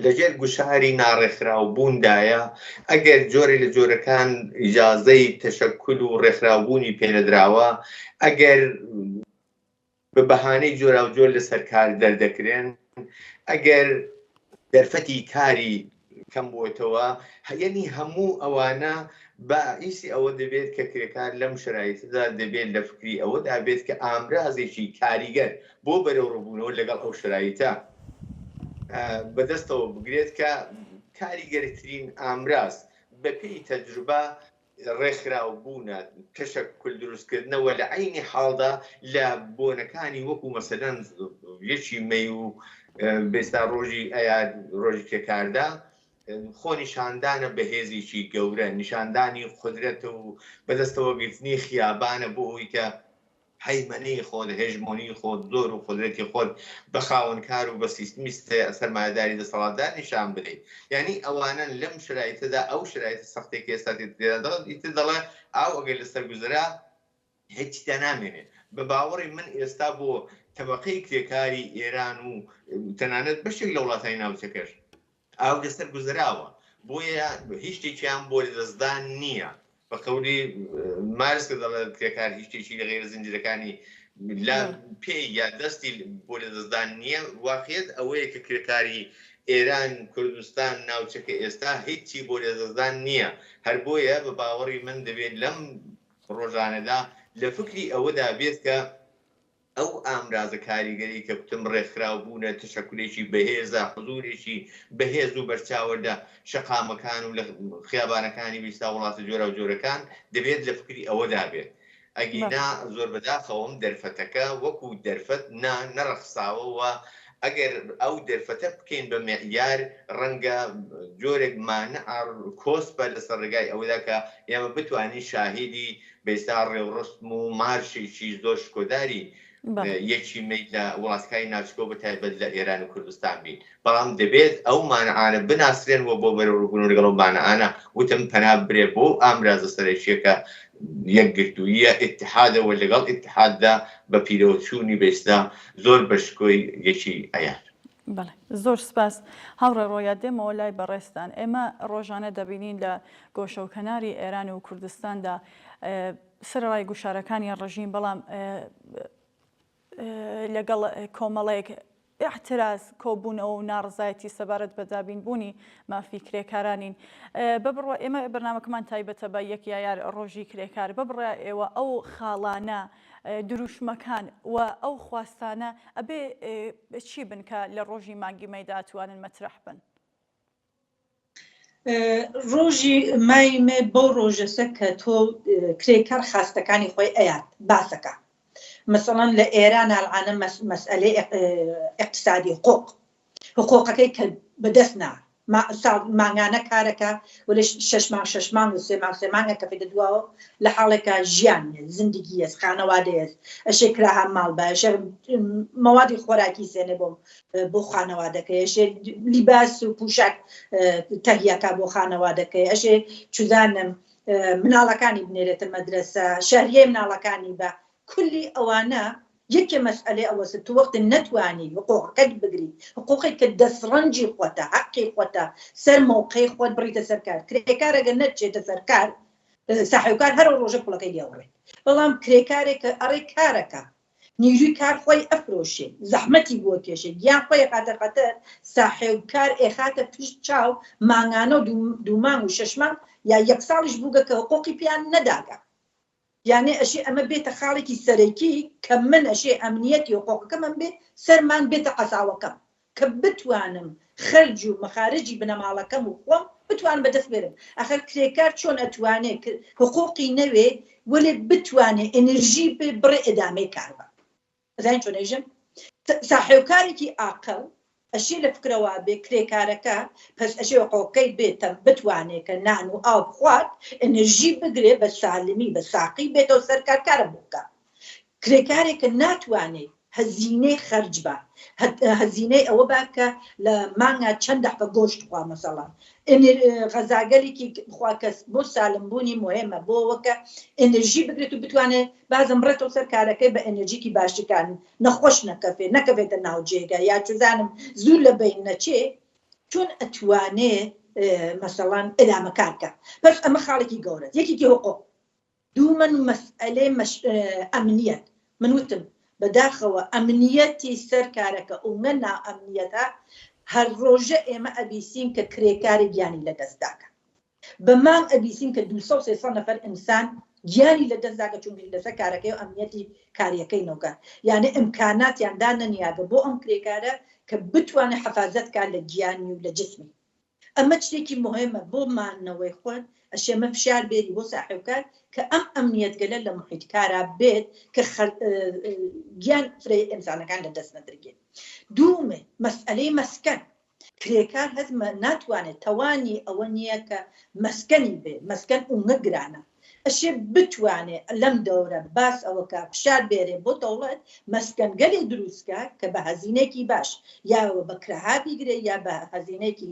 لەژێر گوشاری ناڕێکخراوبووندایە ئەگەر جۆرێک لە جۆرەکان ئیجازەی تەشەککل و ڕێکخراوبوونی پێنەدراوە ئەگەر بە بەهانەی جۆرا و جۆر لەسەر کار دەردەکرێن ئەگەر دەرفەتی کاری کەم بووێتەوە یعنی هەموو ئەوانە باعیسی ئەوە دەبێت کە کرێکار لەم شرایطدا دەبێت لە فکری ئەوەدا بێت کە ئامرازێکی کاریگەر بۆ بەرەو ڕووبوونەوە لەگەڵ ئەو شرایطە بەدەستەوە بگرێت کە کاریگەرترین ئامراز بەپێی تەجروبە ڕێکخراوبوونە تەشەککل دروستکردنەوە لە عینی حاڵدا لە بۆنەکانی وەکو مەسەلەن یەکی مەی و بێستا ڕۆژی ئەیاد ڕۆژی کێکاردا خۆ نیشاندانە بەهێزێکی گەورە نیشاندانی قودرەتە و بەدەستەوە گرتنی خیابانە بۆ ئەوی کە هەیمەنەی خۆت هێژمۆنی خۆت زۆر و قودرەتی خۆت بە خاوەنکار و بە سیستمی سەرمایەداری دەسەڵاتدار نیشان بدەیت یعنی ئەوانە لەم شرایطەدا ئەو شرایطە سەختێکی ئێستا ئیتر دەڵێ ئاو ئەگەر لەسەر گوزرا هیچ دەنامێنێت بە باوەڕی من ئێستا بۆ تەبەقەی کرێکاری ئێران و تەنانەت بەشێک لە وڵاتانی ناوچەکەش ئاو لەسەر گوزراوە بۆیە هیچ شتێکیان بۆ لەدەستدان نییە بە قەولی مارس کە دەڵێت کرێکار هیچ شتێکی لە غێرە زنجیرەکانی لە پێی یا دەستی بۆ لەدەستدان نییە واقعیت ئەوەیە کە کرێکاری ئێران کوردستان ناوچەکە ئێستا هیچی بۆ لەدەستدان نییە هەر بۆیە بە باوەڕی من دەبێت لەم ڕۆژانەدا لە فکری ئەوەدا بێت کە ئەو ئامرازە کاریگەری کە کوتم ڕێکخراوبوونە تشەکلێکی بەهێزە حضورێکی بەهێز و بەرچاوەدا شەقامەکان و لە خیابانەکانی بیستا وڵاتە جۆرە و جۆرەکان دەبێت لە فکری ئەوەدا بێت ئەگینا زۆر بەداخەوەم دەرفەتەکە وەکو دەرفەت نەرەخساوەوە ئەگەر ئەو دەرفەتە بکەین بە مەعیار ڕەنگە جۆرێک مانع کۆسپە لەسەر ڕێگای ئەوەدا کە ئێمە بتوانین شاهیدی بەئێستا ڕێوڕستم و مارشێکی زۆر شکۆداری یەکی مەی لە وڵاتەکانی ناوچەکە بە تایبەت لە ئێران و کوردستان بین بەڵام دەبێت ئەو مانعانە بناسرێنەوە بۆ بەرەوڕووبوون لەگەڵ ئەو مانعانە وتم پەنا برێ بۆ ئامرازە سەرەکیەکە یەکگرتوویە ئیتحادەوە لەگەڵ ئیتحاددا بە پیرەوەچوونی بەئێستا زۆر بەشکۆی یەکی ئەیار بەڵێ زۆر سپاس هاوڕێ ڕۆیە دێمەوە لای بەڕێستان ئێمە ڕۆژانە دەبینین لە گۆشە و کەناری ئێران و کوردستاندا سەرڕای گوشارەکانی ڕژیم بەڵام لەگەڵ کۆمەڵەیەک احتراز کۆبوونەوە و ناڕزایەتی سەبارەت بە دابینبوونی مافی کرێکارانین ببڕوە ئێمە بەرنامەکەمان تایبەتە بە یەک یار ڕۆژی کرێکار ببڕە ئێوە ئەو خاڵانە دروشمەکان و ئەو خواستانە ئەبێ چی بن کە لە ڕۆژی مانگی مەیدا توانن مەترەح بن ڕۆژی مایمێ بۆ ڕۆژەسە کە تۆ کرێکار خاستەکانی خۆی ئەیات باسەکە مثلا لە ئێران ئەلعانە مەسئلەی اقتصادی حقوقەکەی کە بەدەست نا مانگانە کارەکە ولی 6 مانگ 6 مانگ و 3 مانگ 3 مانگە کە پێ دواوە لە حاڵێکە ژیان زندگی هەست خانەوادە هەست ئەشێ کراها ماڵ بە ئەشێ مەوادی خۆراکی سێنێ بۆ خانەوادەکەی ئەشێ لیباس و پوشاک تەهیەکە بۆ خانەوادەکەی ئەشێ چودانم مناڵەکانی بنێرێتە مەدرسە شەهریەی مناڵەکانی بە كل أوانا يكي مسألة أوسط وقت النتواني حقوقك بقري حقوقك الدسرنجي قوتا حقي قوتا سر موقعي قوت بريد سركار كريكار قلنا تشيت سركار ساحيوكار هر روجك ولا كي يوري والله كريكارك أريكارك نيجي كار خوي أفروشي زحمتي بوكيشي يا خوي قاتل ساحيوكار إخاته فيش تشاو مانغانو دومان وششمان يا يكسالش بوغا حقوقي بيان نداغا يعني أشياء أما بيت خالك السريكي كم من أشياء أمنيتي وحقوق كمان بيت سرمان بيت قساوة كم كبتوانم خرجوا مخارجي بنا مالكم وقوم بتوان بدس بيرم آخر كريكار شون أتواني حقوقي نوي ولا بتواني إنرجي ببر إدامي كاربا زين شون إيجم صاحبكاري كي أقل أشياء لفكرة وابي كريكاركا بس أشياء حقوقي بيتم بتواني كنانو أو بخوات إنرجي بقري بسالمي بساقي بيتو سركار كاربوكا كريكارك ناتواني هەزینەی خەرج بە هەزینەی ئەوە با کە لە مانگە چەند دەحبە گۆشت خوا مەسەڵان غەزاگەلێکی بخوا کەس بۆ سالمبوونی مهمە بۆ وەکە ئێنەرژی بگرێت و بتوانێت بازم ڕێتەوە سەر کارەکەی بە ئەنەرژیکی باشەکان نەخۆش نەکەوێتە ناو جێگە یا چزانم زوو لە بین نەچێ چۆن ئەتوانێ مەسەڵان ئەدامەکارکە بەس ئەمە خاڵێکی گەورە یەکێکی حقوق دوومەن مەسئلەی ئەمنیەت من وتم بەداخەوە ئەمنیەتی سەر کارەکە ئەومە نائەمنیەتە هەر ڕۆژە ئێمە ئەبیسین کە کرێکاری گیانی لەدەستداکە بەمان ئەبیسین کە 200 نەفەر ئینسان گیانی لەدەستداکە چونکە لەسەر کارەکەی و ئەمنیەتی کاریەکەی نەوکە یعنی ئیمکاناتیان دانەنیاگە بۆ ئەم کرێکارە کە بتوانێت حەفازەتکار لە گیانی و لە جسمی ئەمە شتێکی مهمە بۆ مانەوەی خۆن ئەشێمە فشار بێری بۆ ساحێبکار کە ئەم ئەمنیەتگەلە لە محیطکارە بێت کە گیان فرێ ئینسانەکان لە دەست نەدرگێت دوومێ مەسئلەی مەسکەن کرێکار هەزمە ناتوانێت توانی ئەوە نییە کە مەسکەنی بێ مەسکەن ئومە گرانە ئەشێ بتوانێت لەم دەورە باس ئەوەکە فشار بێرێ بۆ دەوڵەت مەسکەنگەلی دروستکە کە بە هەزینەیەکی باش یا بە کرەها بیگرێ یا بە هەزینەیەکی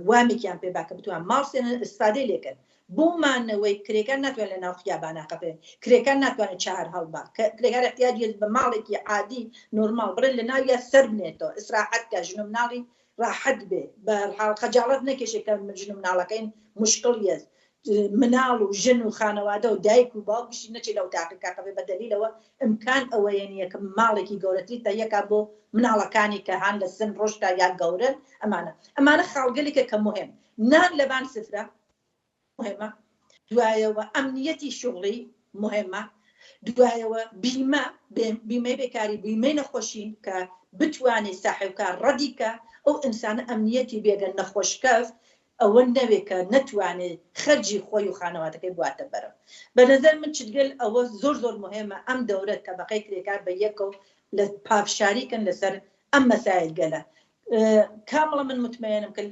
وامێکیان پێ باکە بتوان ماڵسێنن ئستفادەی لێکەن بۆمانەوەی کرێکار ناتوانێت لە ناو خیابانە قەبێ کرێکار ناتوانێت چار هەڵبا کرێکار احتیاجی بە ماڵێکی عادی نۆرمال بڕێن لە ناو یا سەر بنێتەوە ئیسراحەت کە ژنە مناڵی راحەت بێ بەرحاڵ خەجاڵەت نەکێشێت کە ژنە مناڵەکەین مشکڵیە مناڵ و ژن و خانەوادە و دایک و باوکیشی نەچێت لەو تاقیقا قەبێ بە دەلیلەوە ئیمکان ئەوەیە نیە کە ماڵێکی گەورەتری تەیەکا بۆ مناڵەکانی کە هان لە سن ڕۆژتا یا گەورن ئەمانە خاڵگەلێکە کە مهم نان لەبان سفرە مهمە دوایەوە ئەمنیەتی شغڵی مهمە دوایەوە بیمەی بێکاری بیمەی نەخۆشین کە بتوانێت ساحێبکار ڕەدیکە ئەو ئینسانە ئەمنیەتی بێگە نەخۆشکەف ئەوە نەوێت کە نەتوانێت خەرجی خۆی و خانەواتەکەی بواتە بەرەو بە نەزەر من چگەل ئەوە زۆر مهمە ئەم دەورە تەبەقەی کرێکار بە یەکە و لە پافشاریکن لەسەر ئەم مەسایل گەلە کامڵە من متمەنم کە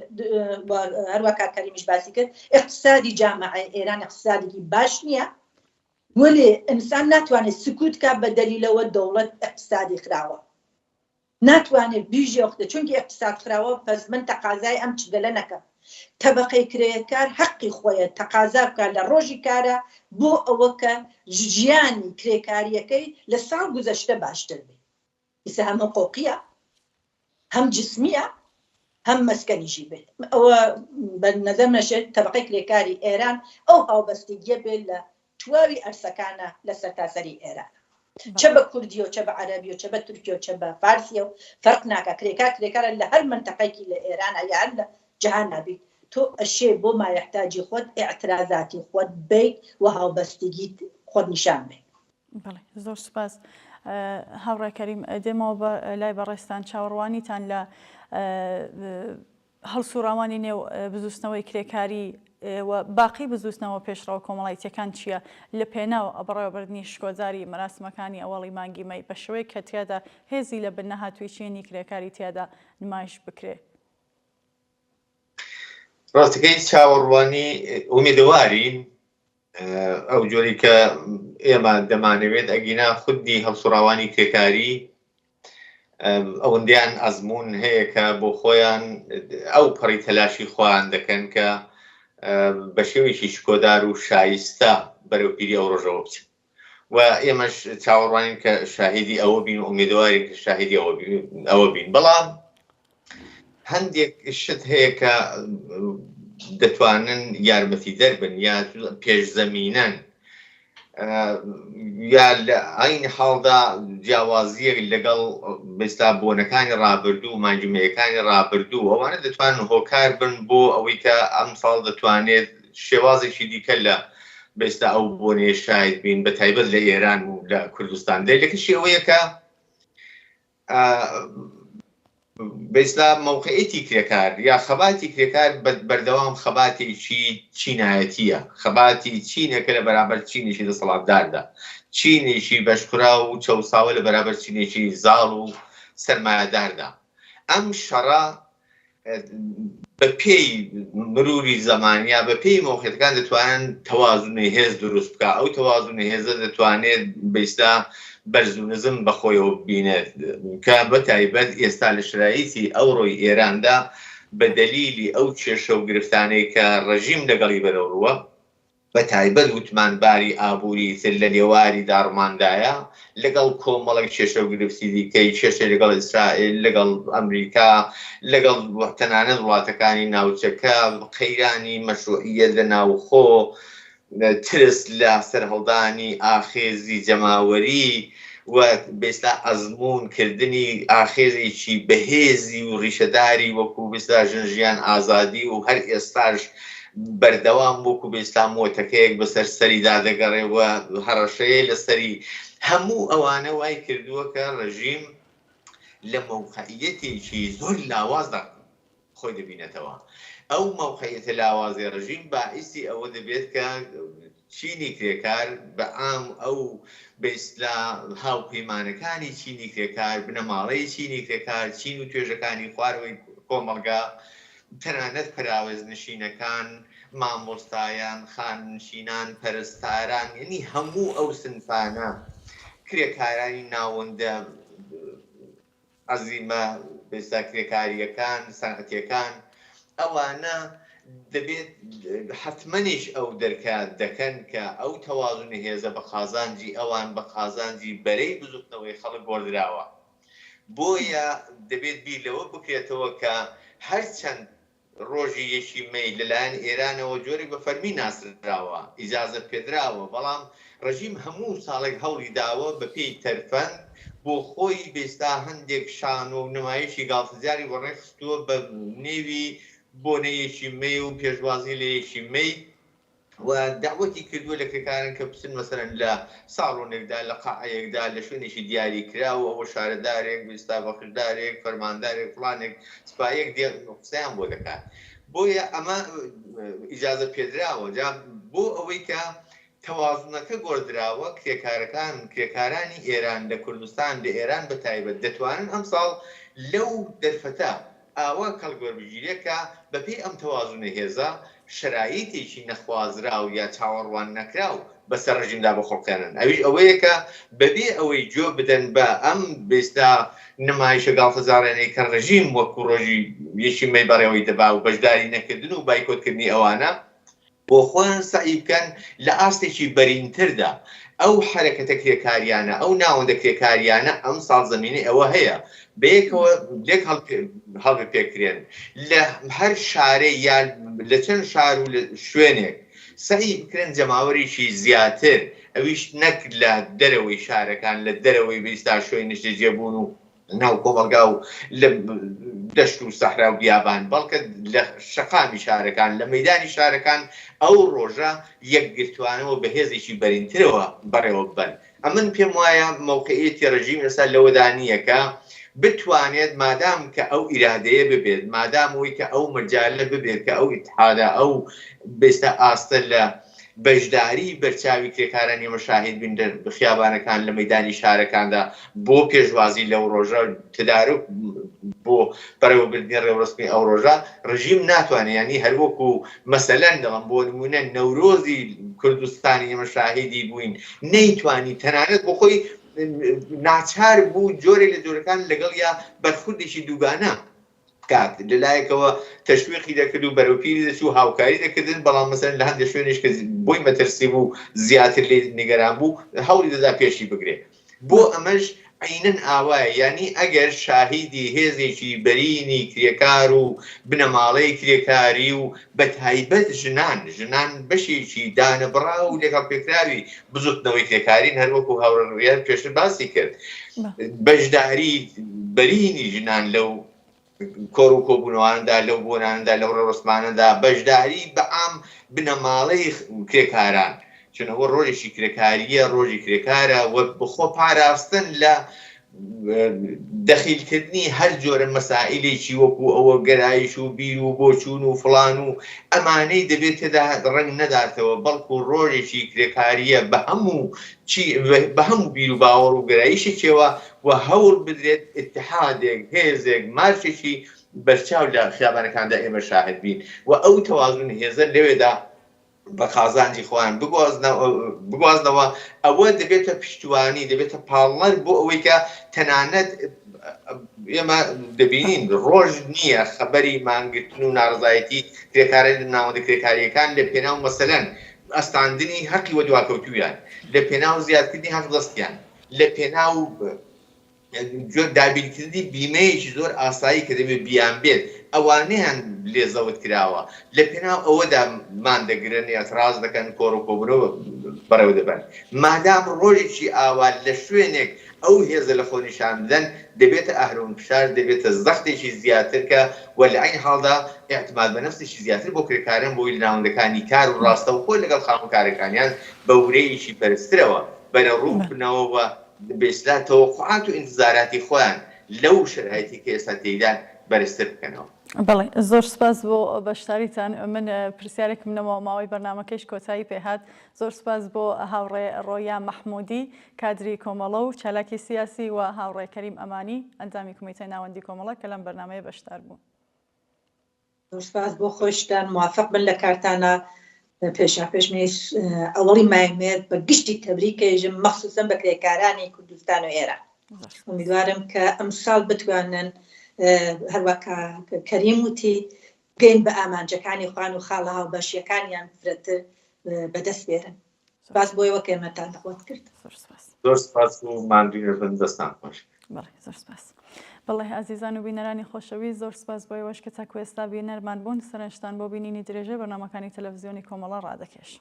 هەروە کارکەریمیش باسی کرد اقتصادی جامعە ئێران اقتصادێکی باش نییە وەلێ ئینسان ناتوانێت سکوت کا بە دەلیلەوە دەوڵەت اقتصادی خراوە ناتوانێت بیژێخته چونکی اقتصاد خراوە پس من تەقازای ئەم چگەلە نەکەم تەبەقەی کرێکار حەقی خۆیە تەقازا بکات لە ڕۆژی کارە بۆ ئەوە کە ژیانی کرێکاریەکەی لە ساڵ گوزەشتە باشتر بێت ئیسا هەم حقوقیە هەم جسمیە هەم مەسکەنیشی بێت ئەوە بە نەزەر نەشێت تەبەقەی کرێکاری ئێران ئەو هاوبەستگیە بێت لە تواوی ئەرسەکانە لە سەرتاسەری ئێران چه بە کوردی و چه بە عەرەبی و چه بە تورکی و چه بە فارسی و فەرق ناکە کرێکارە لە هەر منتەقەیەکی لە ئێرانە یا لە جهان نبی تو ئەشێ بۆ مایحتاجی خۆت ئیعترازاتی خۆت بیت و هاوبەستگیت خۆت نیشان بێت بەڵێ زۆر سوپاس هاوڕێکەریم دێمەوە بە لای بەڕێستان چاوەڕوانیتان لە هەڵسوڕاوانی نێو بزوستنەوەی کرێکاری و باقی بزوستنەوە پێشڕەوە کۆمەڵایەتیەکان چییە لە پێناو بەڕێوەبردننی شکۆزاری مەراسمەکانی ئەوەڵی مانگی مەی بە شێوەیە کە تیادا هێزی لە بنەهاتووی چێنی کرێکاری تیادا نمایش بکرێ ڕاستەکەی چاوەڕوانی ئومێدەوارین ئەو جۆری کە ئێمە دەمانەوێت ئەگینا خودی هەڵسوڕاوانی کرێکاری ئەوەندیان ئەزمون هەیە کە بۆ خۆیان ئەو پەڕی تەلاشی خۆیان دەکەن کە بە شێوێکی شکۆدار و شایستە بەرەو پیری ئەو ڕۆژەوە بچن و ئێمەش چاوەڕوانین کە شاهیدی ئەوە بین و ئومێدەوارین کە شاهیدی ئەوە بین بەڵام هەندێک شت هەیە کە دەتوانن یارمەتی دەربن یا پێشزەمینەن یا لە عین حاڵدا جیاوازیەک لەگەڵ بەستا بۆنەکانی ڕابردوو و مانجمەیەکانی ڕابردوو ئەوانە دەتوانن هۆکار بن بۆ ئەوەی کە ئەم ساڵ دەتوانێت شێوازێکی دیکە لە بەستا ئەو بۆنێ شاید بین بە تایبەت لە ئێران و لە کوردستان دەیلەکەشی ئەوەیە کە بەستا موقعیتی کرێکار یا خەباتی کرێکار بەردەوام خەباتێکی چینایەتیە خەباتی چینێکە لە بەرامبەر چینێکی دەسەڵاتداردا چینێکی بەشکرا و چەوساوە لە بەرامبەر چینێکی زاڵ و سەرمایەداردا ئەم شەڕە بە پێی مروری زەمان یا بە پێی مۆقعەتەکان دەتوانن تەوازونی هێز دروست بکە. ئەو تەوازونی هێزە دەتوانێت بەئیستا بەرز و نزم بەخۆیەوە ببینێت کە بەتایبەت ئێستا لە شرایطی ئەوڕۆی ئێراندا بە دەلیلی ئەو کێشە و گرفتانەی کە ڕەژیم لەگەڵی بەرەوڕووە بەتایبەت وتمانباری ئابووری تر لە لێواری داڕماندایە لەگەڵ کۆمەڵێک کێشە و گرفتی دیکەی کێشە لەگەڵ ئیسرائیل لەگەڵ ئەمریکا لەگەڵ تەنانەت وڵاتەکانی ناوچەکە قەیرانی مەشروعیەت لە ناوخۆ ترس لە سەرهەڵدانی ئاخێزی جەماوەری و بێستا ئەزموونکردنی ئاخێزێکی بەهێزی و ڕیشەداری وەکو بێستا ژنژیان ئازادی و هەر ئێستاش بەردەوام وەکو بێستا مۆتەکەیەک بەسەر سەریدا دەگەڕێەوە هەڕەشەیە لەسەری هەموو ئەوانە وای کردووە کە ڕەژیم لە مەوقعیەتێکی زۆر لاوازدا خۆی دەبینێتەوە. ئەو مەوقعیەتە لاوازی ڕەژیم باعیسی ئەوە دەبێت کە چینی کرێکار بە ئام ئەو بەئیسلا هاوپەیمانەکانی چینی کرێکار بنەماڵەی چینی کرێکار چین و توێژەکانی خواروەی کۆمەڵگا تەنانەت پراوێزنشینەکان مامۆستایان خاننشینان پەرستاران یعنی هەموو ئەو سنفانە کرێکارانی ناوەندە عەزیمە بێستا کرێکاریەکان سەنعەتیەکان ئەوانە دەبێت حتمەنیش ئەو دەرکات دەکەن کە ئەو تەوازونی هێزە بە قازانجی ئەوان بە قازانجی بەرەی بزوتنەوەی خەڵک گۆڕدراوە. بۆیە دەبێت بیر لەوە بکرێتەوە کە هەرچەند ڕۆژی یەکی مەی لەلایەن ئێرانەوە جۆرێک بە فەرمی ناسراوە ئیجازە پێدراوە، بەڵام ڕەژیم هەموو ساڵێک هەوڵی داوە بە پێی تەرفەند بۆ خۆی بێستا هەندێک شان و نمایشی گاڵتەجاری وەڕێخستووە بە نێوی بۆنەیەکی مەی و پێشوازی لە یەکی مەی و داوەتی کردووە لە کرێکارن کە بچن مەسەرەن لە ساڵۆنێکدا لە قاعەیەکدا لە شوێنێکی دیاری کراوە ئەوە شارەدارێک بێستا بەخشدارێک فەرماندارێک فڵانێک سپایەک قسەیان بۆ دەکات. بۆیە ئەمە ئیجازە پێدراوە بۆ ئەوەی کە تەوازونەکە گۆڕدراوە کرێکارانی ئێران لە کوردستان لە ئێران بە تایبەت دەتوانن ئەم ساڵ لەو دەرفەتە ئاوا کەڵگوەربگیرێکە بەپێی ئەم تەوازونە هێزە شرایطێکی نەخوازراو یا چاوەڕوان نەکراو بەسەر ڕژیمدا بەخۆکەنن. ئەویش ئەوەیە کە بەبێ ئەوەی جۆ بدەن بە ئەم بێستا نمایشە گاڵتەجارانەی کە ڕژیم وەکو ڕۆژی یەکی مەی بەڕێوەی دەبا و بەشداری نەکردن و بایکۆتکردنی ئەوانە بۆ خۆیان سعی بکەن لە ئاستێکی بەرینتردا ئەو حرەکەتە کرێکاریانە ئەو ناوەندە کرێکاریانە ئەم ساڵ زەمینەی ئەوە هەیە بەیەکەوە لێک هەڵبە پێکرێن لە هەر شارەی یان لە چەند شار و شوێنێک سعی بکرێن جەماوەریشی زیاتر ئەویش نەک لە دەرەوەی شارەکان لە دەرەوەی بێستا شوێنی جێبوون و ناو کۆمەلگا و لە دەشت و سەحرا و بیابان بەڵکە لە شەقامی شارەکان لە مەیدانی شارەکان ئەو ڕۆژە یەکگرتوانەوە بە هێزێکی بەرینترەوە بەڕێوە بن. ئەمن پێم وایە مەوقعیەتی ڕژیم ئێستا لەوەدانیەکە بتوانێت مادام کە ئەو ئیرادەیە ببێت مادام وی کە ئەو مەجالە ببێت کە ئەو ئیتحادە ئەو بێستە ئاستە لە بەشداری بەرچاوی کرێکارانی مەشاهید بین خیابانەکان لە مەیدانی شارەکاندا بۆ پێشوازی لەو ڕۆژە تدارک بۆ بەڕێوەبردنی ڕێوەڕسمی ئەو ڕۆژە ڕژیم ناتوانێت ینی هەروەکو مەسەلەن دەڵم بۆ نمونە نەورۆزی کوردستانی مەشاهیدی بووین نەیتوانی تەنانەت بۆ خۆی ناچار بوو جۆرێک لە جۆرەکان لەگەڵ یا بەرخوردێکی دووگانە کات لەلایەکەوە تەشویقی دەکرد و بەرەوپیری دەچ و هاوکاری دەکردن بەڵام مەسەرەن لە هەندێک شوێنێش کە بۆی مەترسی بوو زیاتر لێ نیگەران بوو هەوڵی دەدا پێشی بگرێت. بۆ ئەمەش عینەن ئاوایە ینی ئەگەر شاهیدی هێزێکی بەرینی کرێکار و بنەماڵەی کرێکاری و بە تایبەت ژنان بەشێکی دانەبڕا و لەگەڵ پێکراوی بزوتنەوەی کرێکارین هەروەکو هاوڕێیان پێشتر باسی کرد بەشداری بەرینی ژنان لەو کۆڕ و کۆبوونەواندا لەو بۆناندا لەو ڕێڕسمانەدا بەشداری بە ئام بنەماڵەی کرێکاران چونەوە ڕۆژێکی کرێکاریە ڕۆژی کرێکارە وە بخۆ پاراستن لە دەخیلکردنی هەر جۆرە مەسائلێکی وەکو ئەوە گەرایش و بیر و بۆچوون و فڵان و ئەمانەی دەبێت تێدا ڕەنگ نەداتەوە بەڵکو ڕۆژێکی کرێکاریە بە هەموو بیر و باوەڕ و گەرایشێکەوە و هەوڵ بدرێت ئیتحادێک هێزێک مارشێکی بەرچاو لە خیابانەکاندا ئێمە شاهد بین و ئەو تەوازن هێزە لەوێدا بە قازانجی خۆیان بگوازنەوە ئەوە دەبێتە پشتیوانی دەبێتە پاڵەر بۆ ئەوەی کە تەنانەت ئێمە دەبینین ڕۆژ نییە خەبەری مانگرتن و ناڕزایەتی کرێکارە لە ناوەندە کرێکاریەکان لە پێناو مەسەلەن ئەستاندنی حەقی وە دواکەوتویان لە پێناو زیادکردنی حەق دەستیان لە پێناو دابینکردنی بیمەیەکی زۆر ئاسایی کە دەبێت بیان بێت ئەوانەیان لێزەوت کراوە لە پێناو ئەوەدا مان دەگرن ئێتراز دەکەن کۆڕ و کۆبرەوە بەڕێوە دەبن مادام ڕۆژێکی ئاوا لە شوێنێک ئەو هێزە لە خۆنیشان بدەن دەبێتە ئەهرۆن فشار دەبێتە زەختێکی زیاتر کە وە لە عین حاڵدا ئێعتماد بە نەفسێکی زیاتر بۆ کرێکاران بۆی لە ناوەندەکانی کار و ڕاستە و خۆی لەگەڵ خاوەنکارەکانیان بە ورەیەکی بەرزترەوە بەرەڕوو بنەوە بێستا تەوەقعات و ئینتزاراتی خۆیان لەو شرایطی کە ئێستا تێیدا بەرزتر بکەنەوە. بەڵێ زۆر سپاس بۆ بەشداریتان من پرسیارێکم نەمەوە ماوەی بەرنامەکەیش کۆتایی پێهات زۆر سپاس بۆ هاوڕێ ڕۆیا مەحموودی کادری کۆمەڵە و چالاکی سیاسی و هاوڕێ کەریم ئەمانی ئەنجامی کۆمیتەی ناوەندی کۆمەڵە کە لەم بەرنامەیە بەشدار بوون. زۆر سپاس بۆ خۆشتان موافق بن لە کارتانە پێشاپێشمێ ئەوەڵی مایمێت بە گشتی تەبریکێژم مەخصوسن بە کرێکارانی کوردستان و ئێران ئومیدوارم کە ئەمساڵ بتوانن هەروەکە کەریم وتی گەین بە ئامانجەکانی خوان و خاڵە هاوبەشیەکانیان فرەتر بەدەست بێرن باس بۆی وەک ئێمەتان دەخوات کرد. زۆر سپاس و ماندوینە بن دەستان خۆش. بەڵێ زۆر سپاس. بەڵێ ئازیزان و بینەرانی خۆشەوی زۆر سپاس بۆی وەش کە تاکو ئێستا بینەرمان بوون سەرنجتان بۆ بینینی درێژە بەرنامەکانی تەلەڤیزیۆنی کۆمەڵە ڕادەکێش.